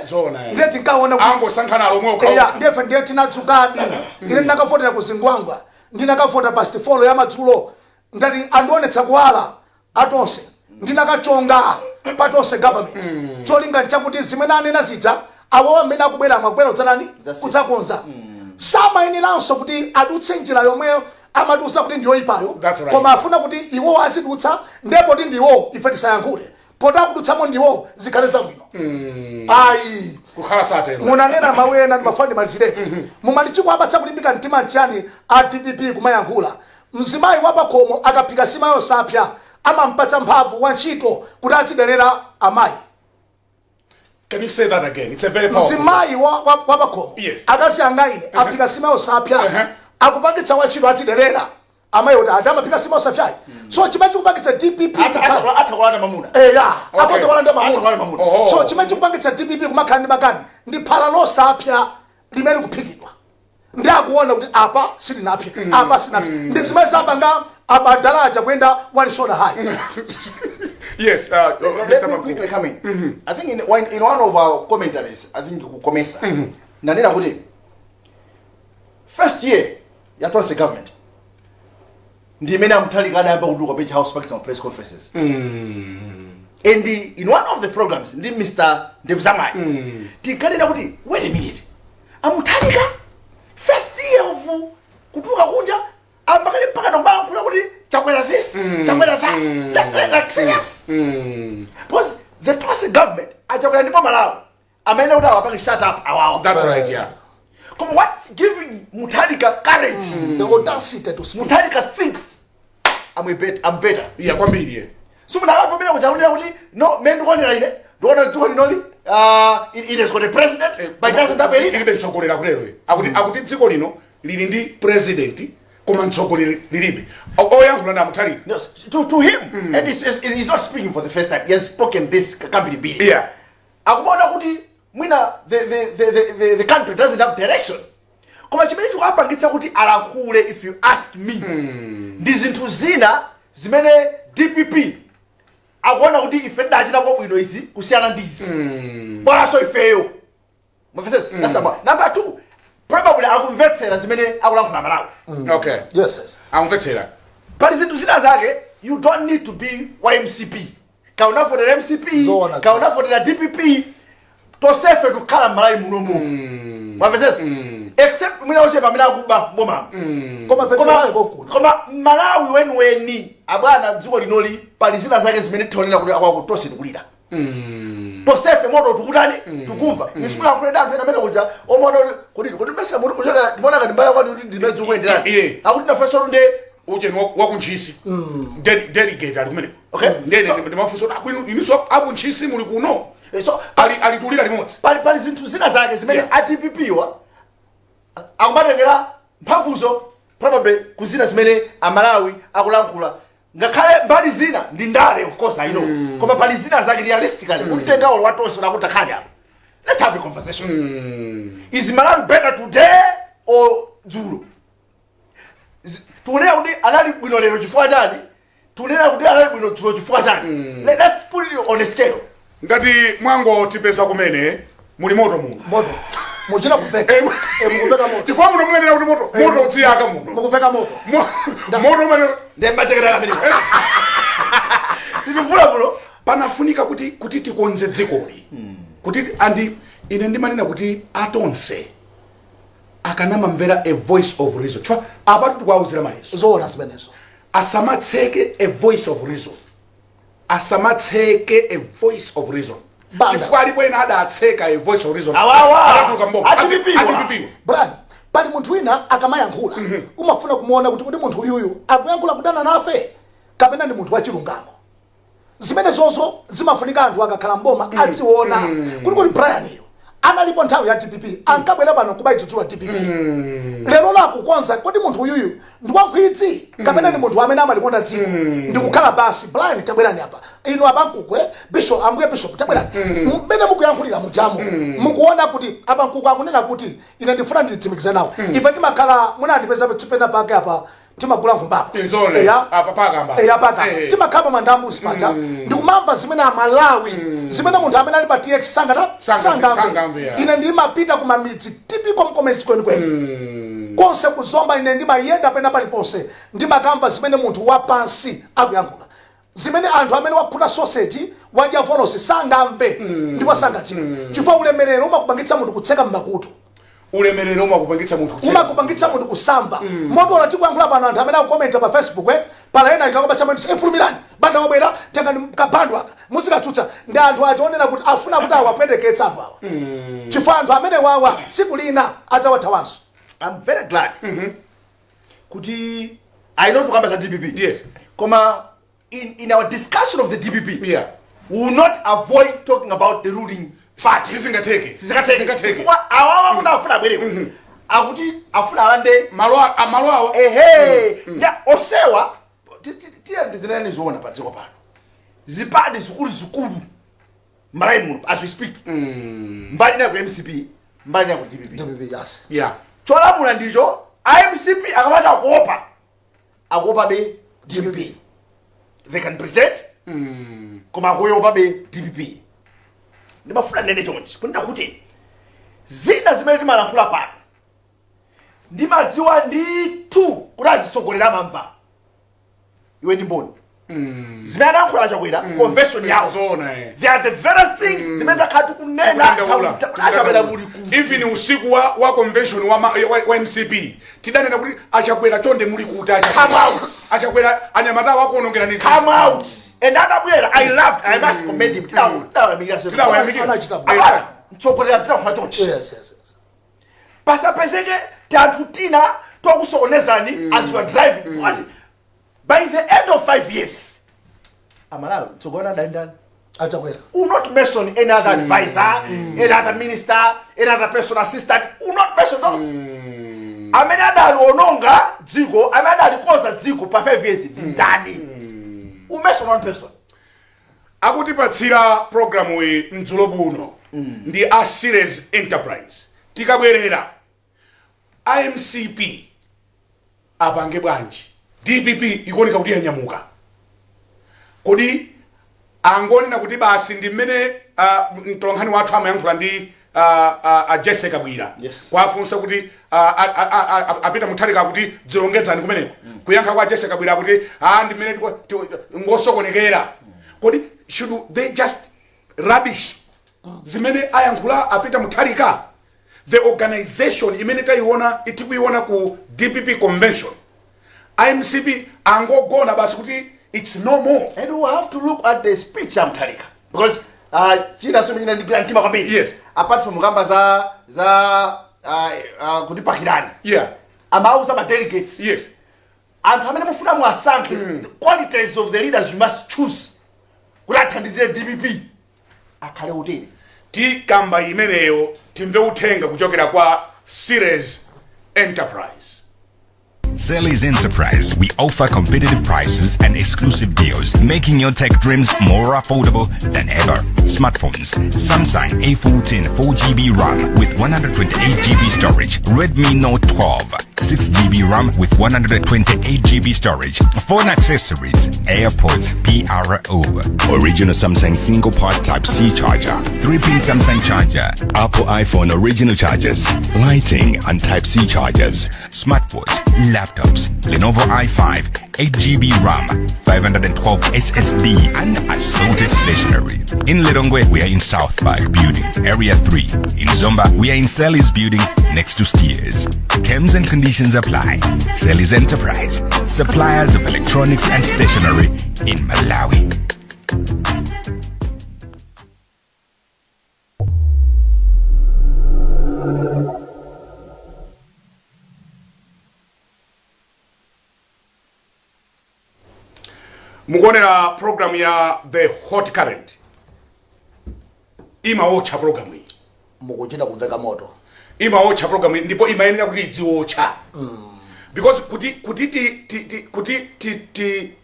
zona ndiye tinkaona angosankhana lomwe ndiye ndiye tinadzukadi ine ndinakavotera ku Zingwangwa ndinakavota past 4 ya madzulo ndati andionetsa kuwala atonse ndinakachonga patonse government cholinga chakuti zimene anena zija awo amene akubwera mwakubwera udzanani udzakonza samayeneranso kuti adutse njira yomweyo amatiuza kuti ndiyoyipayo koma afuna kuti iwo azidutsa ndipo kuti ndiwo ife tisayankhule pota kudutsamo ndiwo zikhale zabwino ayi kukhala satero munanena mawu ena ndi mafandi mazireke mumalichiko abatsa kulimbika mtima nchani DPP kumayankhula mzimayi wapakhomo akaphika simayo sapya amampatsa mphamvu wa ntchito kuti azidelera amayi. Can you say that again? It's a very powerful. Mzimayi wapakhomo akasiyangaine aphika simayo sapya akupangitsa wachiro atiderera amayi kuti adamapika sima usapyali so chimene chikupangitsa DPP atakolana mamuna akotokolanda mamuna so chimene chikupangitsa DPP kumakhala ndi makani ndi phala losapya limene kuphikidwa ndi akuona kuti apa silinapya apa sinapya ndi zimene zapanga abadalaja kwenda one shoulder high. Yes, let me quickly come in. I think in one of our commentaries, I think Komesa, nanena kuti first year ya Tonse government ndi imene amuthalika adayamba kuduka page house pakisama press conferences. And in one of the programs ndi Mr. Devzamai tikanena kuti wait a minute amuthalika first year of kutuka kunja ambakale mpaka nombala kula kuti chakwera this chakwera that like serious because the Tonse government achakwera ndipo Malawi amene kuti awapanga shut up awawa. That's right, yeah. Come, what's giving Mutharika courage? The audacity to speak. Mutharika thinks I'm better. Yeah, kwambiri. So munakavumira kuchakulira kuti no men ndikuonera ine ndiona dziko linoli it has got a president but it doesn't have a leader. Ilibe mtsogoleri akulerwe. Akuti dziko lino lili ndi president koma mtsogoleri lilibe. Oyankhula na Mutharika. No, to him and he's not speaking for the first time. He has spoken this company bill. Yeah. Akumaona kuti mwina the country doesn't have direction. Koma chimene chikupangitsa kuti alankhule if you ask me. Ndi zinthu zina zimene DPP akuona kuti ife ndachita kwabwino izi kusiyana ndizi. Bora so ifeyo. That's number two. Probably akumvetsera zimene akulankhula Malawi. Okay. Yes. Akumvetsera. Pali zinthu zina zake you don't need to be YMCP. Kauna for the MCP, kauna for the DPP. Tosefe tukhala Malawi munomo. Mavesesa. Except mwina ochepa mina kuba boma. Koma Malawi wenweni abwana dziko linoli pali zina zake zimene tionera kuti akwakutosi kulira. Tosefe moto tukutani tukumva. Nisukula kulenda anthu amene kuja omona kuti mesa muri muchaka ndimona ngati mbala kwani kuti ndimedzu kuenderana. Akuti nafeso runde uje wakunchisi delegate ali kumene. Okay. Ndene ndimafunso akwinu iniso akunchisi muli kuno. So alitulira limodzi. Pali zinthu zina zake zimene ATPP wa akumatengera mphamvuzo probably kuzina zimene Amalawi akulankhula ngakhale mbali zina ndi ndale of course I know koma pali zina zake realistically kutenga watonse nakuti akhali apa. Let's have a conversation. Is Malawi better today or dzulo? Tunena kuti anali bwino lero chifukwa chani? Tunena kuti anali bwino dzulo chifukwa chani? Let's put it on a scale. Ngati mwango tipesa kumene muli moto muno. Moto. Muchina kuveka. Mukuveka moto. Chifukwa muno mwene kuti moto udziyaka muno. Mukuveka moto. Moto mwene ndembachekera amene. Sindifuna muno panafunika kuti tikonze dzikoli. Kuti andi ine ndimanena kuti atonse akanamamvera a voice of reason. Chifukwa apatu tikwauzira mayeso. Zoona zimenezo. Asamatseke a voice of reason. Asamatseke a voice of reason. Chifukwa alipo ena adatseka a voice of reason. ATPP. Brand, pali munthu wina akamayankhula umafuna kumuona kuti munthu uyuyu akuyankhula kudana nafe kapena ndi munthu wachilungamo. Zimene zozo zimafunika anthu akakhala mboma adziona kuti Brian iyo analipo nthawi ya DPP ankabwera pano kubayidzudzula DPP. Lero lakukonza kodi munthu uyuyu ndi wankhwidzi kapena ndi munthu amene amalikonda dziko ndikukhala basi Brian tabwerani apa inu Pankuku bishop ambuye bishop tabwerani mmene mukuyankhulira mujamu mukuona kuti Pankuku akunena kuti ine ndifuna ndidzimikize nawo ife timakhala munandipeza chipena pake apa timagula nkumbapa paka timakhapa mandambu sipacha ndikumamva zimene Amalawi zimene munthu amene ali pa TX sangamve ine ndimapita kumamidzi tipiko mkomezi kwenikweni konse kuzomba ine ndimayenda pena paliponse ndimakamva zimene munthu wapansi akuyankhula zimene anthu amene wakhuta sausage wadya volosi sangamve ndipo sangadziwe chifukwa ulemerero umakupangitsa munthu kutseka m'makutu. Ulemerero umakupangitsa munthu kusamba moto lati kuyankhula pano anthu amene akukomenta pa Facebook pala ena ikakopa chamani efulumirani banda wabwera tenga kapandwa aka muzikatsutsa ndi anthu achionera kuti afuna kuti awapendeketsa anthu awa chifukwa anthu amene wawa siku lina adzawathawanso. I'm very glad kuti I know tukamba za DPP. Yes. Koma in our discussion of the DPP we will not avoid talking about the ruling party. Sizingateke. Awawa kuti afuna bwere akuti afuna alande malo ya osewa tiya ndizinene zoona pa dziko pano zipani zikulu malai muno as we speak mbali na ku MCP mbali na ku DPP yes yeah cholamula ndicho MCP akamata akuopa be DPP they can pretend koma kuyopa be DPP ndimafuna nene chonchi kunena kuti zina zimene timalankhula pano ndimadziwa ndithu kuti azitsogolera mamva iwe ndi mboni zimene anayankhula chakwera convention yawo they are the various things zimene takhati kunena achabwera muli kuti even usiku wa convention wa MCP tidanena kuti achakwera chonde muli kuti achakwera anyamata wakuonongera nizi come out and adabwera I laughed I must commend him tidawa mtsogolera dzakho chonchi yes pasapezeke tanthu tina tokusokonezani as you are driving because by the end of 5 years amalawi mtsogolera dandani achakwera will not mention any other advisor any other minister any other personal assistant will not mention those amene adaliononga dziko amene adalikoza dziko pa 5 years ndani will mention one person akutipatsira programu iyi mdzulo buno ndi a serious enterprise tikabwerera IMCP apange bwanji DPP ikuoneka kuti yanyamuka kodi angonena kuti basi ndi mmene mtolonkhani wathu amayankhula ndi Jessica Bwira kwafunsa kuti apita muthalika kuti dzilongedzani kumeneko kuyankha kwa Jessica Bwira kuti ndi mmene ngosokonekera kodi should they just rubbish zimene ayankhula apita muthalika the organization imene tikuiona ku DPP convention IMCP angogona basi kuti it's no more and we have to look at the speech amthalika because china somenya ndi grantima kwambiri yes apart from ngamba za kuti pakirani yeah amauza ma delegates yes anthu amene mufuna muasankhe the qualities of the leaders you must choose kuti athandizire DPP akhale uteni tikamba imeneyo timve uthenga kuchokera kwa Ceres Enterprise. Ceres Enterprise, we offer competitive prices and exclusive deals, making your tech dreams more affordable than ever. Smartphones, Samsung A14 4GB RAM with 128GB storage, Redmi Note 12, 6GB RAM with 128GB storage, phone accessories, AirPods PRO, original Samsung single part Type-C charger, 3-pin Samsung charger, Apple iPhone original chargers, lighting and Type-C chargers, smartwatch, laptops, Lenovo i5, 8GB RAM, 512 SSD, and assorted stationery. In Lilongwe, we are in South Park Building, Area 3. In Zomba, we are in Celis Building, next to Steers. Terms and conditions apply. Celis Enterprise, suppliers of electronics and stationery in Malawi. mukuonera program ya the hot current imaotcha program iyi mukuchita kumveka moto imaotcha program iyi ndipo imayenera kuti idziotcha because kuti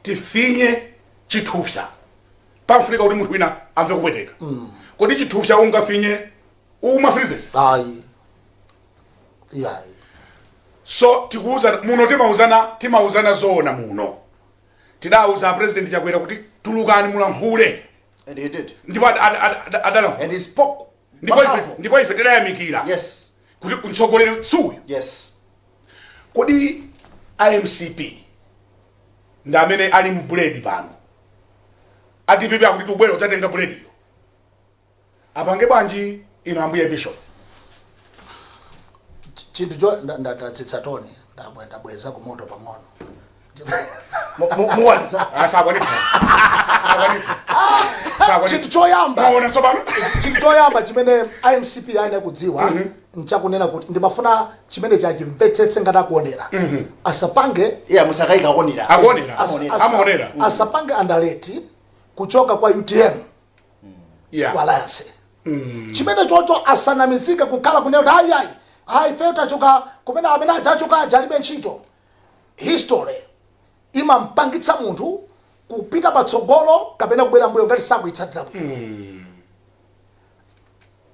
tifinye chithupsa pamfunika kuti munthu wina amve kupweteka kuti chithupsa ungafinye umafrizes ayi so tikuuza muno timauzana zoona muno tidauza president chakwera kuti tulukani mulankhule and he did ndipo adalankhula and he spoke ndipo ife tidayamikira yes kuti mtsogoleri suyu yes kodi IMCP ndi amene ali mbuledi pano DPP akuti tubwera udzatenga bulediyo apange bwanji ino ambuye bishop chinthu cho ndatsitsa toni ndabweza kumoto pang'ono chinthu choyamba chimene IMCP ayenda kudziwa nchakunena kuti ndimafuna chimene chachimvetsetse ngati akuonera asapange musakaika akonera asapange andaleti kuchoka kwa UTM kwa alliance chimene chocho asanamizike kukhala kunena kuti ayi ife tachoka kumene amene achachoka ajalibe ntchito. History imampangitsa munthu kupita patsogolo kapena kubwera mbuyo ngati sakuitsatira.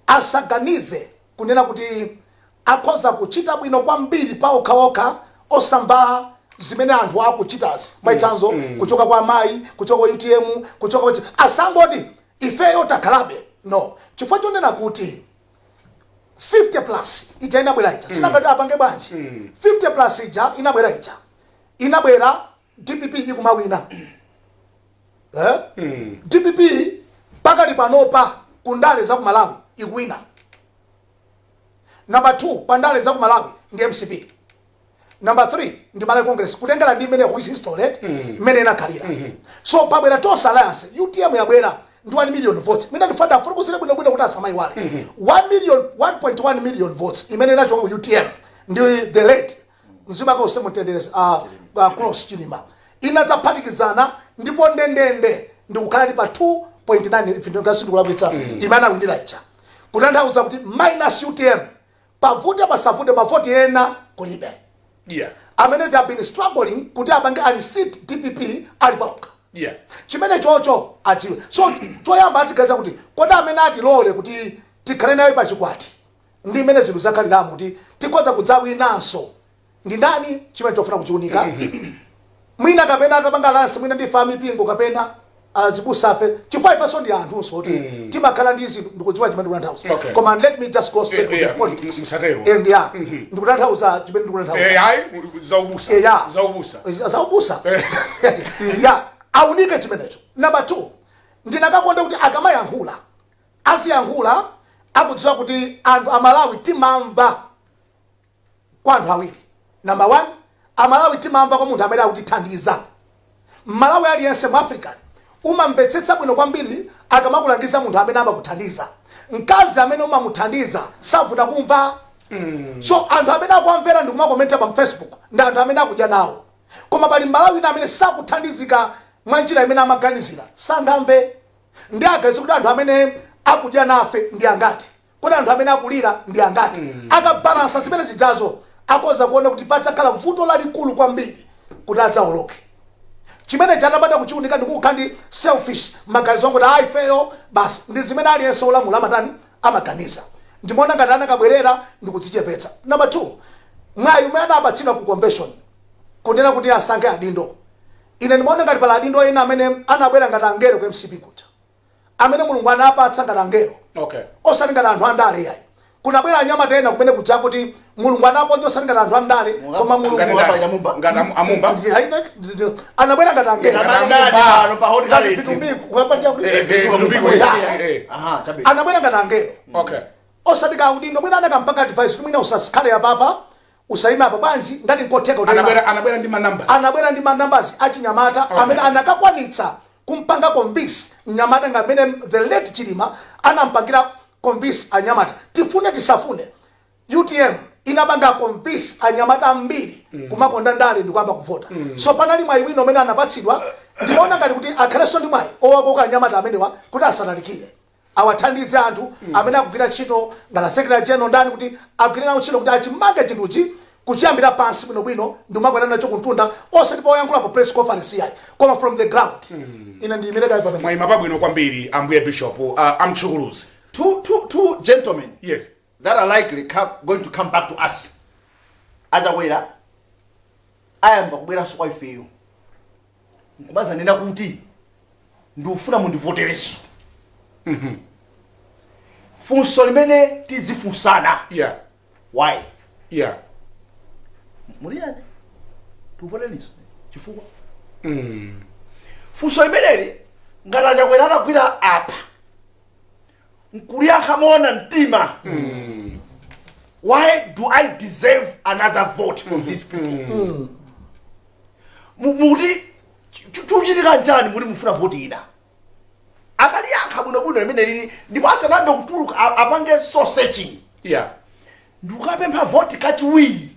Asaganize kunena kuti akhoza kuchita bwino kwambiri pa okhaokha osamva zimene anthu akuchitazi. Mwachitsanzo kuchoka kwa amayi, kuchoka kwa UTM, kuchoka kwa asangoti ifeyo takhalabe. No, chifukwa chonena kuti 50 plus ija inabwera ija. Sinangati apange bwanji. 50 plus ija inabwera ija. Inabwera DPP ikumawina. DPP pakali panopa kundale za kumalawi ikuwina. Number 2 pandale za kumalawi ndi MCP. Number 3 ndi Malawi Congress kutengera ndi imene which history imene inakhalira. So pabwera Tosa Alliance UTM yabwera ndi 1 million votes. Mina ndifada furukusire bwino kuti asamayiwale. 1.1 million votes imene inachoka ku UTM ndi the late mzima ka usemutendere close chilima. Inadzaphatikizana ndipo ndendende ndi kukhala pa 2.9 if ndingasindu kulabwitsa imana windira icha. Kutanthauza kuti minus UTM pavute pasavute mavoti ena kulibe. Yeah. Amene they have been struggling kuti apange unseat DPP alipoka. Yeah. Chimene chocho adziwe. So choyamba atsigaza kuti koda amene atilole kuti tikhale nayo pa chikwati. Ndi imene zinthu zakhalira kuti tikhoza kudzawinanso. Ndi ndani chimene chofuna kuchiunika. Mwina kapena atapanga lansi mwina ndi fami pingo kapena azibusafe chifukwa ifeso ndi anthu soti timakhala ndi izi ndikudziwa chimene ndikutanthauza. Koma let me just go straight to the politics. And yeah, ndikutanthauza chimene ndikutanthauza. Hayi zaubusa. Zaubusa. Yeah, aunike chimenecho. Number 2, ndinakakonda kuti akamayankhula asiyankhula akudziwa kuti anthu amalawi timamva kwa anthu awiri. Number 1, amalawi timamva kwa munthu amene akutithandiza. Malawi aliyense mu Africa umamvetsetsa bwino kwambiri akamakulangiza munthu amene amakuthandiza. Mkazi amene umamuthandiza savuta kumva. So anthu amene akumvera ndi kumakomenta pa Facebook ndi anthu amene akudya nawo. Koma pali Malawi amene sakuthandizika mwa njira imene amaganizira sangamve. Ndi agazi kuti anthu amene akudya nafe ndi angati. Kuti anthu amene akulira ndi angati. Akabalansa zimene zijazo akoza kuona kuti padzakhala vuto lalikulu kwambiri kuti adzawoloke. Chimene chanapata kuchiunika ndikukhandi selfish maganizo kuti ifeyo basi ndi zimene aliyense olamula amatani amaganiza. Ndimona ngati anakabwerera ndikudzichepetsa. Number 2, mwayi umene abatsidwa ku convention kunena kuti asankhe adindo. Ine ndimona ngati pala adindo ena amene anabwera ngati angelo ku MCP kuja. Amene Mulungu anapatsa ngati angelo. Osati ngati anthu andale yayi. Kunabwera anyamata ena kumene kuja kuti Mulungu anaponza osati ngati anthu andale koma Mulungu ngati amumba. Anabwera ngati angelo. Ano pa hodi kale. Anabwera ngati angelo. Osati ka udindo bwera anakampanga advice kumina usasikale apapa usaima apa bwanji ngati nkoteka utayima. Anabwera ndi manamba. Anabwera ndi manumbers achinyamata amene anakakwanitsa kumpanga convince nyamata ngamene the late Chilima anampangira convince anyamata tifune tisafune. UTM inapanga convince anyamata ambiri kumakonda ndale ndikwamba kuvota. So panali mwayi wino amene anapatsidwa ndiona ngati kuti akhaleso ndi mwayi owakoka anyamata amenewa kuti asanalikire. Awathandize anthu amene akugwira ntchito ngati secretary general ndani kuti agwire nawo ntchito kuti achimange chinthuchi kuchiyambira pansi bwinobwino ndikumabwera nacho kuntunda osati poyankhula pa press conference yayi koma from the ground. Ine ndiyimireka pamene mwayima pabwino kwambiri ambuye bishop amchukuluzi. Two gentlemen, yes, that are likely going to come back to us. Adawera ayamba kubwera so kwa ifeyo. Nkubaza nenda kuti ndufuna mundivotereso. Funso limene tidzifunsana. Yeah. Why? Yeah. Muriane. Tuvotereso. Chifukwa. Funso limeneli ngati chakwera atagwira apa. Nkuliankha mona mtima. Why do I deserve another vote from these people? Muri chuchitika njani muri mufuna vote ina? Akaliankha bwino limene lili ndipo asanambe kutuluka apange so searching. Yeah. Ndikapempha vote kachiwiri.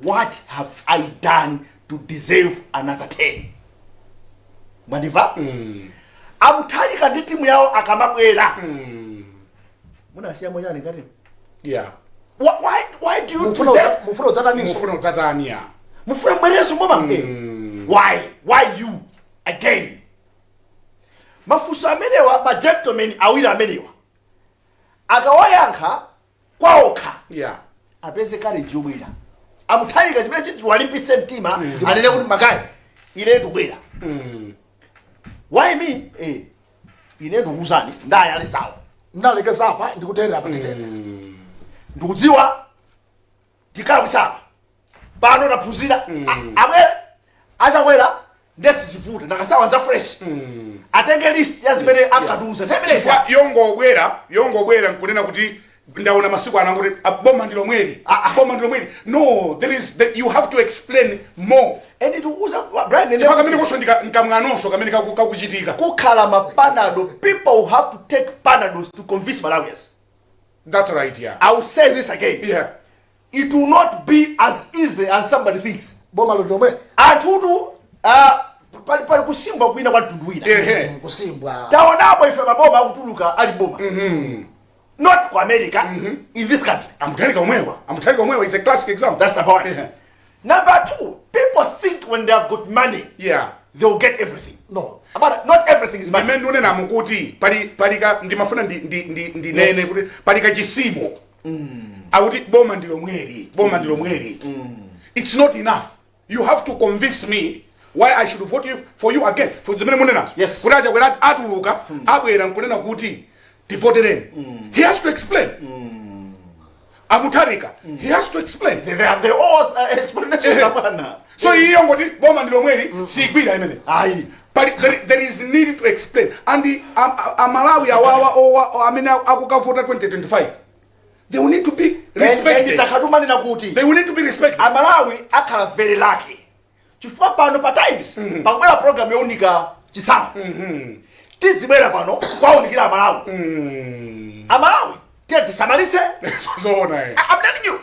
What have I done to deserve another 10? Mandiva? Amuthalika ndi timu yawo akamabwera. Munasiya moyani ngati? Yeah. Why do you deserve? mufuna udzatani ya Mufuna mbwereso mboma why you again? Mafuso amenewa magentlemen awiri amenewa akawayankha kwaokha apeze kale jubwera amuthalika chimene chiwalimbitse mtima anene kuti makaya ine ndubwera why me ine ndikuzani ndayale sawa ndalekeza apa ndikuterera apa nditera ndikudziwa ndikabwisapa pano ndaphunzira abwere achakwera ndesizivuta ndakasawanza fresh atenge list ya zimene akatuza chifukwa yongobwera nkunena kuti ndaona masiku ananguti boma ndilo mweri no you have to explain more and ndikuuza Brian chifukwa kamene koso nkamwanonso kamene kakuchitika kukhala mapanado people who have to take panados to convince Malawians. That's right, yeah. I will say this again. Yeah. It will not be as easy as somebody thinks. Boma lodomwe. Atudu pali kusimbwa kwina kwa tunduwina. Kusimbwa. Taonapo ife maboma akutuluka ali boma. Not for America, in this country. I'm telling you, it's a classic example. That's number one. Number two, people think when they have got money, they'll get everything. No. But not everything is money. Mendune na mukuti palika ndimafuna ndi nene kuti palika chisimo. Akuti boma ndilo mweri. It's not enough. You have to convince me why I should vote for you again. For zimene munenazo. Yes. Kuti acha kwera atuluka abwera nkunena kuti tivotereni. He has to explain. Amutarika. He has to explain. They have their own explanation. So iyo ngoti boma ndilo mweri sigwira imene. Ayi. But there is need to explain. And the Malawi awawa amene akukavota 2025. They will need to be respected. They will need to be respected. Malawi akhala very lucky. Chifukwa pano pa times pakubwera program younika chisamu. Tizibwera pano kwaunikira Malawi. Malawi tisamalitse zona I'm telling you.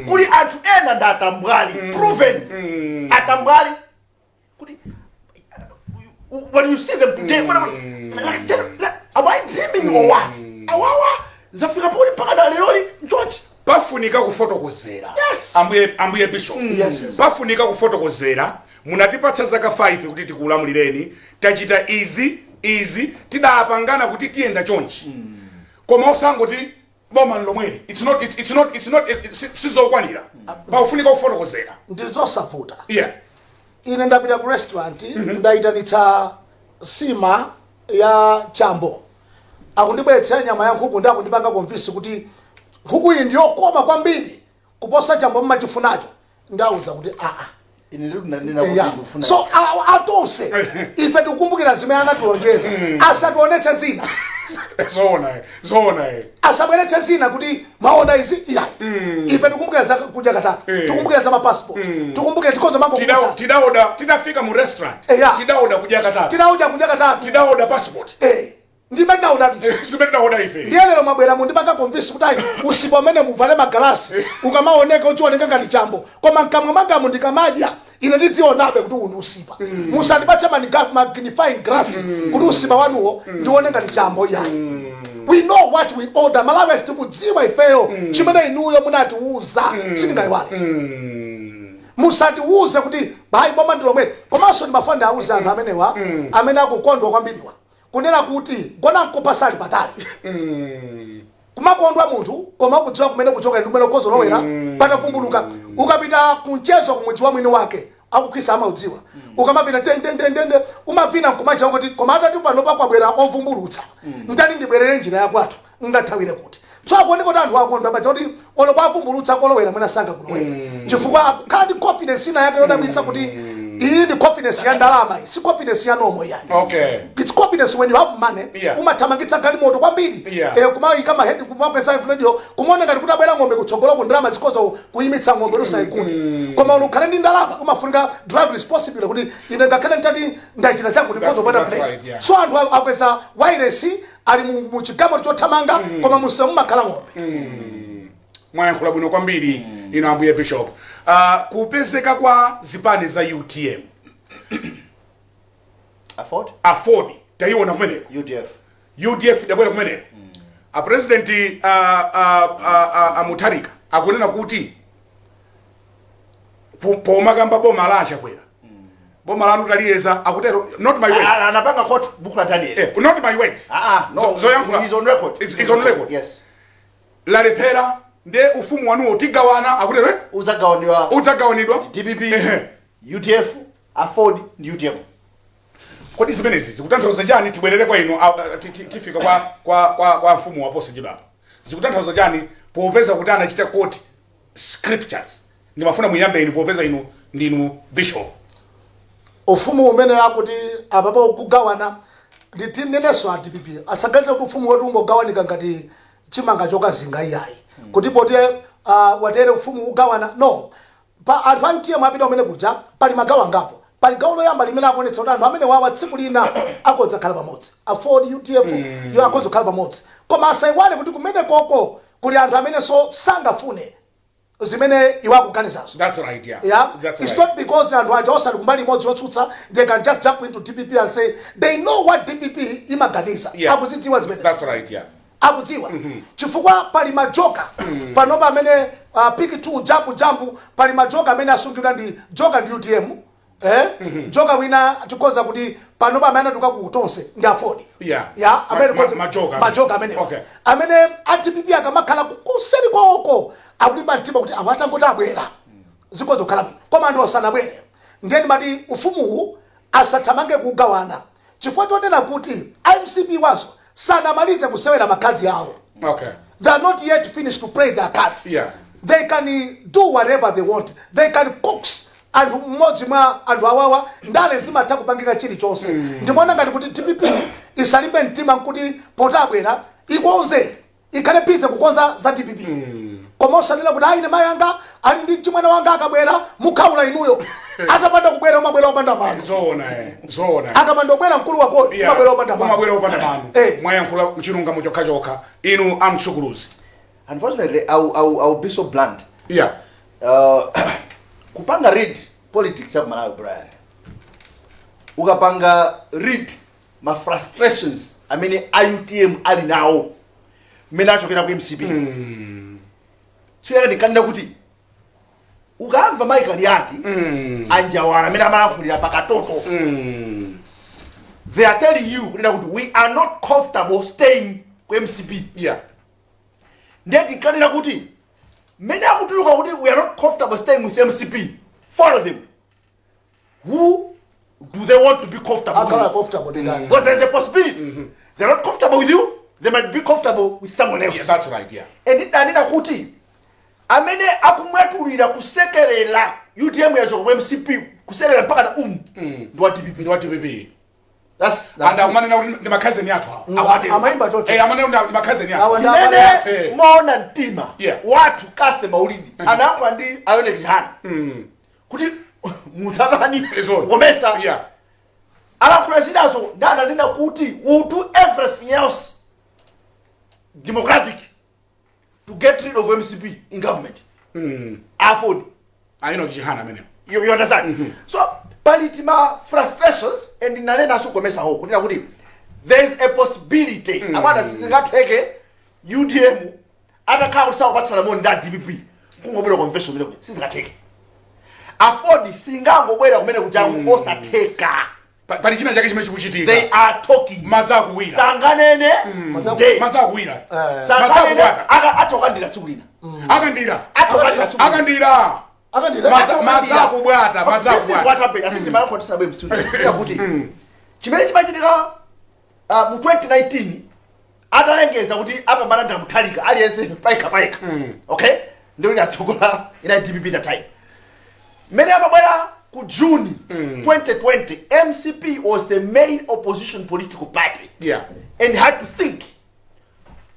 Kuli anthu ena ndatambwali proven atambwali kuli when you see them today am I dreaming or what? Awawa zafika poli mpaka leloli nchonchi pafunika kufotokozera. Yes. Ambuye bishop. Yes. Pafunika kufotokozera munatipatsa zaka 5 kuti tikulamulireni tachita easy tidapangana kuti tiyenda chonchi koma osangoti boma lomweri it's not sizokwanira pafunika kufotokozera ndizosavuta. Ine ndapita ku restaurant ndaitanitsa sima ya chambo akundibweretsera nyama ya nkhuku ndakundipanga convince kuti nkhuku iyi ndiyokoma kwambiri kuposa chambo mmachifunacho ndauza kuti so atonse ife tikukumbukira zimene anatilonjeza asationetse zina zona asabweretse zina kuti maona izi ife tikumbukira za kuja katatu tikumbukira za mapassport tikumbukira tikozo mango tidafika mu restaurant tidaoda kuja katatu tidaoda passport ndimenda ife ndiyelero mabwera mundipanga convince kuti usiku amene muvale magalasi ukamaoneka uchioneka ngati chambo koma mkamwa manga mundikamadya ine ndizionabe kuti uyu usipa musandipatse magnifying glass kuti usipa wanuwo ndione ngati chambo we know what we order. Malawi tikudziwa ifeyo chimene inuyo munatiuza sindingayiwale musatiuze kuti bayi boma ndilo mweri komanso ndimafanda auza anthu amenewa amene akukondwa kwambiriwa kunena kuti gona nkopasali patali kumakondwa munthu koma ukudziwa kumene kuchoka ndi kumene kozo lowera patavumbuluka ukapita kumchezo kumudzi wa mwini wake akukhisa amaudziwa ukamapita ndende umavina nkumacha kuti koma atati pano pakwabwera ovumbulutsa ntati ndibwerere njira yakwathu ngathawire kuti so akuoneka kuti anthu akondwa bacha kuti olo kwavumbulutsa kolowera mwina sanga kulowera chifukwa khala ndi confidence ina yake yodabwitsa kuti iyi ndi confidence ya ndalama si confidence ya nomo yani. It's confidence when you have money umathamangitsa galimoto kwambiri kumayika mahedi kumakweza radio kumaona ngati kuti abwera ng'ombe kutsogola ku ndalama zikoza kuyimitsa ng'ombe lusayikuti koma ukhale ndi ndalama umafunika drive responsibility kuti ine ngakhale ntati ndachita changu ndikozo kwenda play so anthu akweza wireless ali mu chigamo chothamanga koma musamu makhala ng'ombe mwayankhula bwino kwambiri ino ambuye bishop kupezeka kwa zipani za UTM afford taiona kumene UDF dabwera kumene a president amutarika akunena kuti poma kamba boma lasha kwera boma lanu taliyeza akutero not my words anapanga court book la Daniel not my words no he's on record it's on record yes la lepera nde ufumu wanu otigawana akutero udzagawanidwa DPP UTF afford UTM kodi zimenezi zikutanthauza chani tibwerere kwa ino tifika kwa mfumu wa Posachedwa apa zikutanthauza chani popeza kuti anachita court scriptures ndimafuna muyambe inu popeza inu ndinu bishop ufumu umene akuti apapo kugawana nditinenenso a DPP asaganize kuti ufumu wetu ungogawanika ngati chimanga chokazinga iyayi kuti pote watere ufumu ugawana no pa anthu a UTM apita umene kuja pali magawo angapo pali gawo loyamba limene akuonetsa kuti anthu amene wawa tsiku lina akodza khala pamodzi afford UTF yo akodza khala pamodzi koma asayiwale kuti kumene koko kuli anthu amene so sangafune zimene iwa kuganizazo. That's right, yeah. Yeah. That's it's right. not because and why just kumbali mozi watsutsa they can just jump into DPP and say they know what DPP imaganiza. Yeah. Akudziwa zimene. That's right, yeah. Akudziwa. Chifukwa pali majoka panoba amene pick two jump pali majoka amene asungidwa ndi joka ndi UTM. Joka wina tukoza kuti panoba amene tukakutonse ndi afford. Yeah. Yeah, amene majoka amene. Okay. Amene DPP akamakhala kuseri kwako akuliba mtima kuti awatangoti abwera. Zikozo khala koma ndo sanabwere. Ndeni mati ufumu asathamange kugawana. Chifukwa chonena kuti MCP waso sanamalize kusewera makazi yawo. Okay. They are not yet finished to play their cards. Yeah. They can do whatever they want. They can coax and mmodzi mwa anthu awawa ndale zimatha kupangika chilichonse. Ndimona ngati kuti DPP isalibe mtima nkuti potabwera ikonze ikhale bize kukonza za DPP. Koma osanena kuti aine mayanga ali ndi chimwana wanga akabwera mukhaula inuyo atapanda kubwera umabwera opanda mano. Zona. Akapanda kubwera mkulu wako umabwera opanda mano. Umabwera opanda mano. Mwayankhula mchilunga muchokhachoka inu amtsukuluzi. Unfortunately, I'll be so blunt. Yeah. Kupanga read politics ya Malawi Brian. Ukapanga read my frustrations. I mean IUTM ali now. Mina chokera ku MCP. Tswera ndikanda kuti ukamva Michael yati anjawana mina marakulira pakatoto. They are telling you kuti we are not comfortable staying ku MCP. Yeah. Ndeti kanira kuti mena akutuluka kuti we are not comfortable staying with MCP. Follow them. Who do they want to be comfortable with? Because there's a possibility. They're not comfortable with you. They might be comfortable with someone else. Yeah, that's right, yeah. And ndandina kuti amene akumwatulira kusekerera UTM ya choko MCP kusekerera mpaka na ndo DPP. That's and amanena kuti ndi makazeni athu awo. Amaimba chocho. Amanena ndi makazeni athu. Nene mona ntima. Watu kathe maulidi. Anakuwa ndi ayone kijana. Kuti mutabani komesa. Yeah. Alakulazinazo ndana ndina kuti will do everything else democratic to get rid of MCP in government. Afford. I know kijana mene. You understand? So palitima frustrations and nanena sukomesa ho kuti kuti there is a possibility amana singatheke UTM atakhala sawa patsala mo nda DPP kungobera confession mene kuti singatheke afford singangobwera kumene kujangu osatheka pali china chake chimene chikuchitika. They are talking madza kuwira sanganene madza kuwira sanganene atokandira tsulina akandira madza kubwata this is what happened. I think the man contested by student kuti chimene chimachitika mu 2019 atalengeza kuti apa mananda muthalika aliyense paika okay ndio inatsogola ina DPP that time mene amabwera ku June 2020 MCP was the main opposition political party. Yeah. And had to think,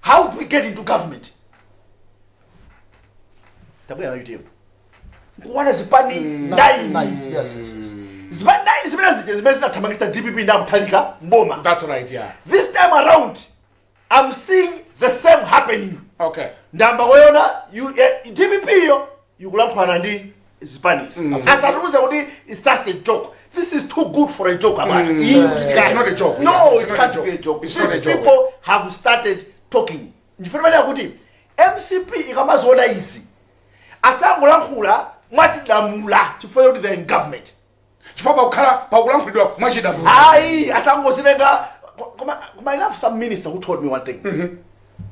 how do we get into government? Tabwera na UTM kuwana zipani 9. Yes. Zipani 9 zimene zinathamangisa DPP nda muthalika mboma. That's right, yeah. This time around I'm seeing the same happening. Okay. Ndamba koyona DPP yo yukulankhwana ndi Spanish. As I was saying, it's just a joke. This is too good for a joke, man. It's not a joke. No, it can't be a joke. It's not a joke. People have started talking. MCP ikamazona easy. asangolankhula mwachidamula chifukwa kuti they're in government. Chifukwa pakulankhulidwa mwachidamula. Ayi asangozilenga koma I love some minister who told me one thing.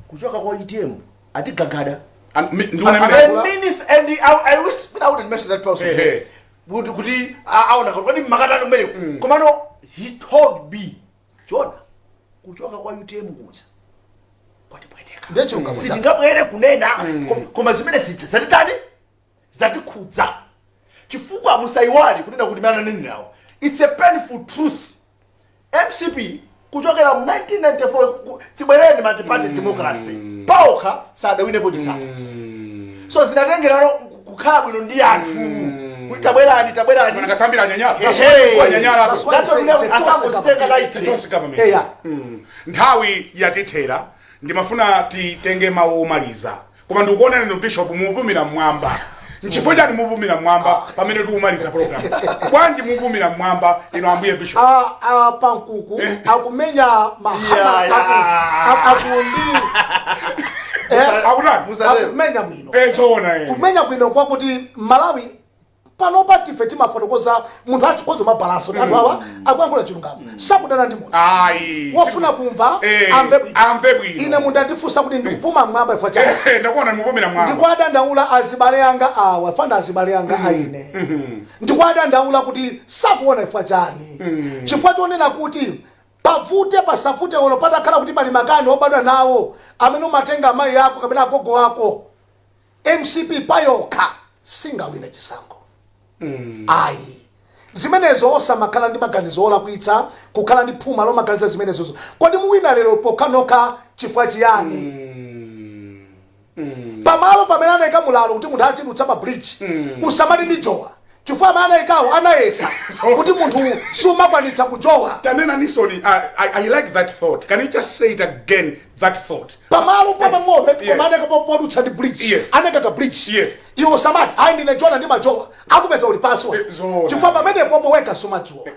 Kuchoka kwa ATM atigagada. And minister and I wish I wouldn't mention that person. Would kuti aona kwani makatano mbele. Komano he told me Jona kuchoka kwa ATM kuza. Kwati bweteka. Ndecho ngabona. Singabwere kunena koma zimene sicha zatitani zatikhudza. Chifukwa musaiwali kunena kuti mana nini nawo. It's a painful truth. MCP kuchokera mu 1994 tibwereni matipati democracy. Pauka sadawine bojisa. So zinatengera kukhala bwino ndi anthu. Tabwerani nakasambira nyanyala kwa nyanyala that's asangozitenga light government. Nthawi yatithera ndimafuna titenge mawu omaliza koma ndikuonera no bishop muvumira mwamba nchifukwa chani muvumira mwamba pamene tikumaliza program bwanji muvumira mwamba ino ambuye bishop Pankuku akumenya mahama akundi akumenya bwino kumenya bwino kwa kuti Malawi panopa tife timafotokoza munthu achikozo mabalanso anthu awa akuyankhula chilungamo sakudana ndi munthu wofuna kumva amve bwino. Ine munthu andifunsa kuti ndikupuma mwamba ifwa chani ndakuona ndikupumira mwamba ndikwadandaula azibale yanga awa fanda azibale yanga aine ndikwadandaula kuti sakuona ifwa chani chifukwa chonena kuti pavute pasavute olo patakhala kuti pali makani obadwa nawo amene umatenga amayi ako kapena agogo wako MCP payokha singawine chisankho. Ayi zimenezo osamakhala ndi maganizo olakwitsa kukhala ndi phuma lomaganiza zimenezozo kodi muwina lero pokanoka chifukwa chiyani pamalo pamene anayika mulalo kuti munthu achidutsa pa bridge usamati ndi jowa chifukwa amene anayikawo anayesa kuti munthu sumakwanitsa kujowa tanena nisoni. I like that thought. Can you just say it again, that thought? Pamalo pamang'ombe pamaneka podutsa ndi bridge aneka ka bridge iwo samati ayi ndine Jona ndi majowa akupeza uli paso chifukwa pamene popo weka somachiwo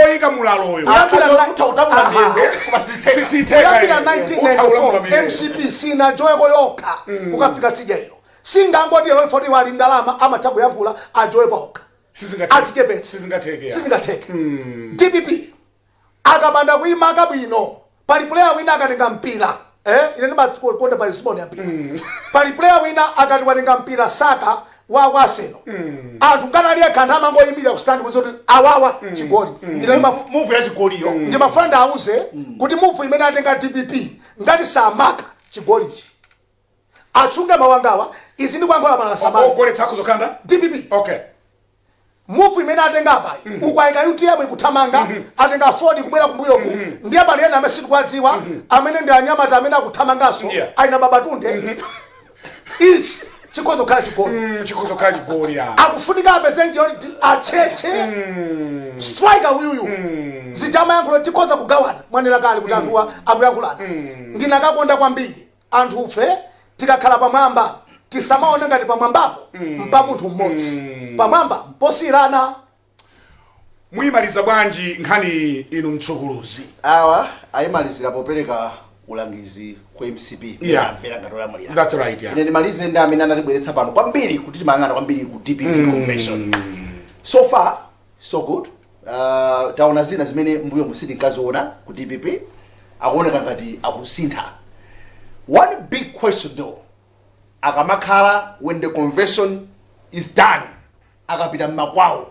oyika mulaloyo kuyambira 1994 MCP sina joyeko yokha kukafika tijero singangoti lero ifoti wali ndalama amathabu yankula ajoye pokha sizingatheke DPP akabanda kuima kabwino pali player wina akatenga mpira ine ndimakonda pali Simon yapita pali player wina akatiwatenga mpira Saka wa Waseno anthu nganali ekhanda amangoyimirira ku stand kuzoti awawa chigoli ine move ya chigoliyo ndimafunda auze kuti move imene atenga DPP ngati samaka chigolichi achunge mawangawa izi ndikuyankhula mala samaka ogoletsa kuzokanda DPP okay move imene atenga apa ukwaika UTM ikuthamanga atenga Ford kubwera kumbuyoku ndiye pali ena amene sikwadziwa amene ndi anyamata amene akuthamangaso aina babatunde ichi chikozo khala chigoli akufunika apeze njoli acheche striker uyuyu zijama yankhulo tikoza kugawana mwanena kale kuti anthuwa akuyankhulana ndinakakonda kwambiri anthu ufe tikakhala pamwamba tisamaone ngati pamwambapo mpa munthu mmodzi pamwamba mposirana. Muyimaliza bwanji nkhani inu mtsogolozi awa ayimalizira popereka ulangizi kwa MCP that's right ine ndimalize ndi amene anatibweretsa pano kwambiri kuti timayang'ana kwambiri ku DPP convention so far so good. Taona zina zimene mbuyo musiti nkaziona ku DPP akuoneka ngati akusintha. One big question though akamakhala when the convention is done akapita makwawo,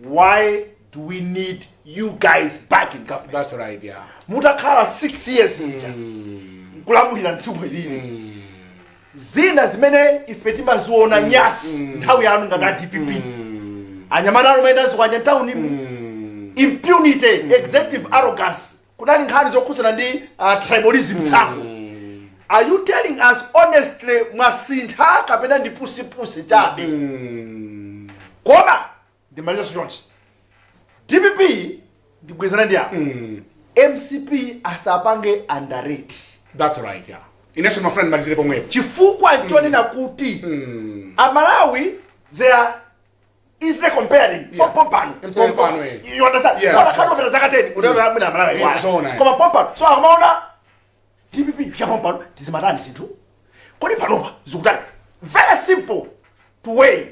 why do we need you guys back in government? That's right, yeah. Mutakhala 6 years ija kulamulira ntsumwe lini zina zimene ife timaziona nyasi nthawi yanu ngati DPP anyamana mayenda kwa town impunity, executive arrogance, kunali nkhani zokhuzana ndi tribalism tsako. Are you telling us honestly mwasintha kapena ndi pusi chabe? Koma ndimaliza chonchi DPP ndibwezana ndi apa MCP asapange underrate. That's right, yeah. Ineso my friend malizire pomwepo chifukwa nchonena kuti Amalawi there is the comparing from Pompano. You understand? What kind of zakateni unaona Amalawi koma Pompano so amaona DPP ya Pompano tizimatani zinthu kodi panopa zikutani very simple to weigh.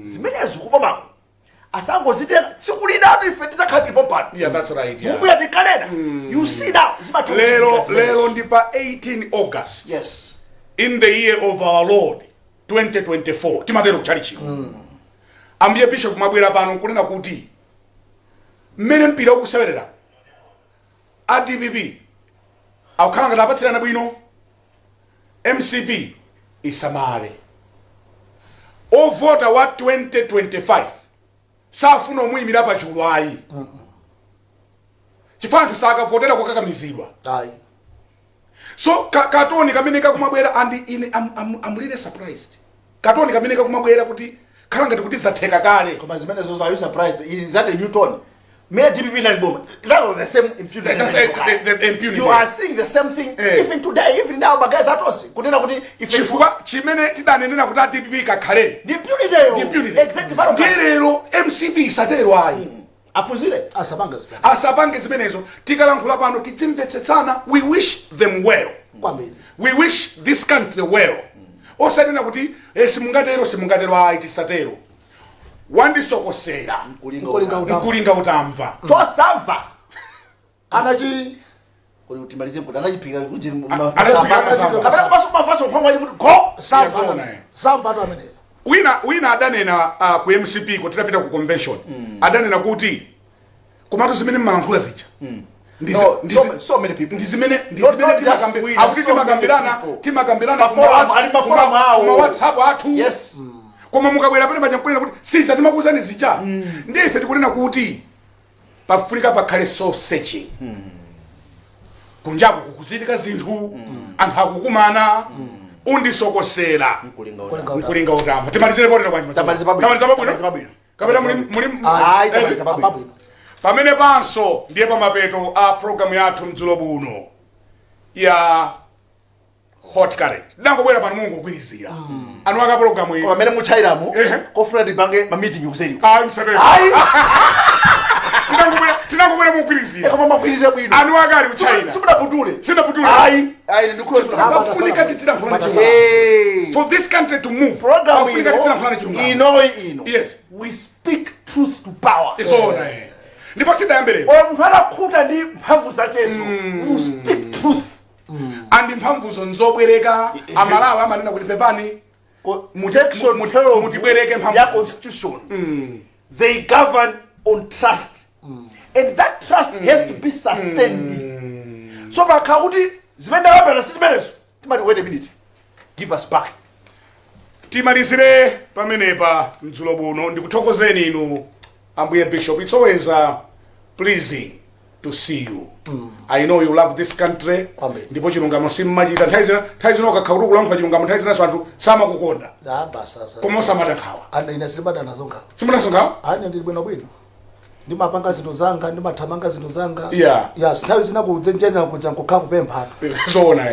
Zimenezo kubomako. Asango zite tsikulidatu ife tizakhati popana. Yeah, that's right. Yeah. Mungu yatikanena. You see now. Lero ndipa 18 August. Yes. In the year of our Lord 2024. Timatero kuchalichi. Ambiye Bishop Mabwera pano kunena kuti mmene mpira ukusewerera ADBB akukhala ngati apatsirana bwino MCP isamale ovota wa 2025 safuna omuyimira pa chulwayi chifukwa sakavotera kukakamizidwa. So katoni kamene kakumabwera and I'm really surprised. Katoni kamene kakumabwera kuti khala ngati kuti zatheka kale. Koma zimene zozo are you surprised? Is that a new tone? May DPP not bomb. That was the same impunity. The impunity. You are seeing the same thing even today, even now. But guys, atosi. Kunena kuti if chifukwa chimene tidanenena kuti DPP kakhale. The impunity. Exactly. Ngelero MCP isatero ayi. Apuzire. Asabange zimenezo tikalankhula pano tizimvetsetsana. We wish them well. We wish this country well. Osanena kuti simungatero ayi tisatero. Wandisokosera nkulinga utamva tosamva anachi kuli utimalize mkuti anachipika kuje mafaso nkhwangwa kuti go samva to amene wina adanena ku MCP kuti tapita ku convention adanena kuti komatu zimene mmalankhula zija so many people ndizimene timakambirana ma WhatsApp athu. Yes. Koma mukabwera pene paja kunena kuti sisa timakuzani zija ndiye ife tikunena kuti pafunika pakhale so searching kunjaku kukuzitika zinthu anthu akukumana undisokosera nkulinga utamva timalizire potera kwani tamaliza pabwino kapena muli pamene panso ndiye pamapeto a program yathu mdzulo buno ya hot current ndangobwera pano Mungu kugwirizira anu aka program iyi pamene muchairamu kofuna tipange ma meeting kuseri msabere tinangobwera mugwirizira koma magwirizira bwino anu aka ali kuchaina sina putule afunika titilankhula for this country to move afunika titilankhula ino yes we speak truth to power isona ndipo sidayambere omuntu akhuta ndi mphamvu zacheso we speak truth and mphamvuzo nzobwereka amalawa amanena kuti pepani section mutibwereke mphamvu ya constitution they govern on trust and that trust has to be sustained so bakauti zimene wapera sizimenezo timati wait a minute give us back timalizire pamenepa mdzulo buno ndikuthokozeni inu ambuye Bishop. It's always pleasing to see you. I know you love this country. Ndipo chilungamo simmachita nthawi zino kakhaulu kulankhula chilungamo nthawi zinaso anthu samakukonda. Koma samatakhawa. Ana ina silibadana zonga. Simunasonga? Ani ndili bwino. Ndimapanga zinthu zanga, ndimathamanga zinthu zanga. Yeah. Yes, nthawi zina kudzenjena kuja nkukhala kupempha. Zoona.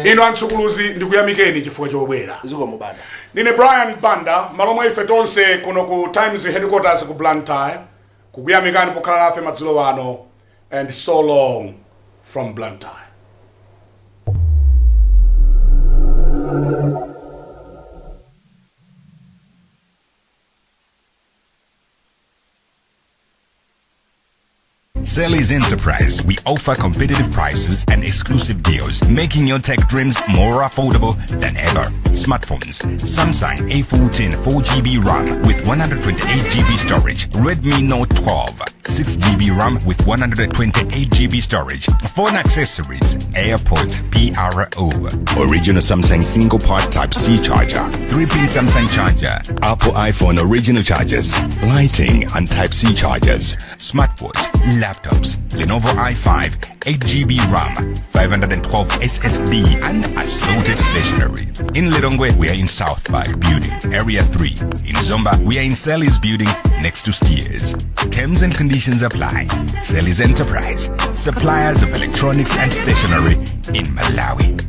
Ino antsukuluzi ndikuyamikeni chifukwa chobwera. Zikomo Banda. Ndine Brian Banda, malomwe ife tonse kuno ku Times headquarters ku Blantyre. Kukuyamikani pokhala nafe madzulo wano. And so long from Blantyre. Sally's Enterprise, we offer competitive prices and exclusive deals, making your tech dreams more affordable than ever. Smartphones, Samsung A14 4GB RAM with 128GB storage, Redmi Note 12, 6GB RAM with 128GB storage, phone accessories, AirPods PRO, original Samsung single part Type-C charger, 3-pin Samsung charger, Apple iPhone original chargers, lighting and Type-C chargers, smartwatch, laptops, Lenovo i5, 8GB RAM, 512 SSD, and assorted stationery. In Lilongwe, we are in South Park Building, Area 3. In Zomba, we are in Sally's Building, next to Steers. Terms and conditions apply. Sally's Enterprise, suppliers of electronics and stationery in Malawi.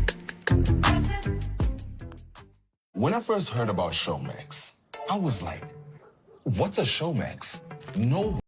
When I first heard about Showmax, I was like, what's a Showmax? No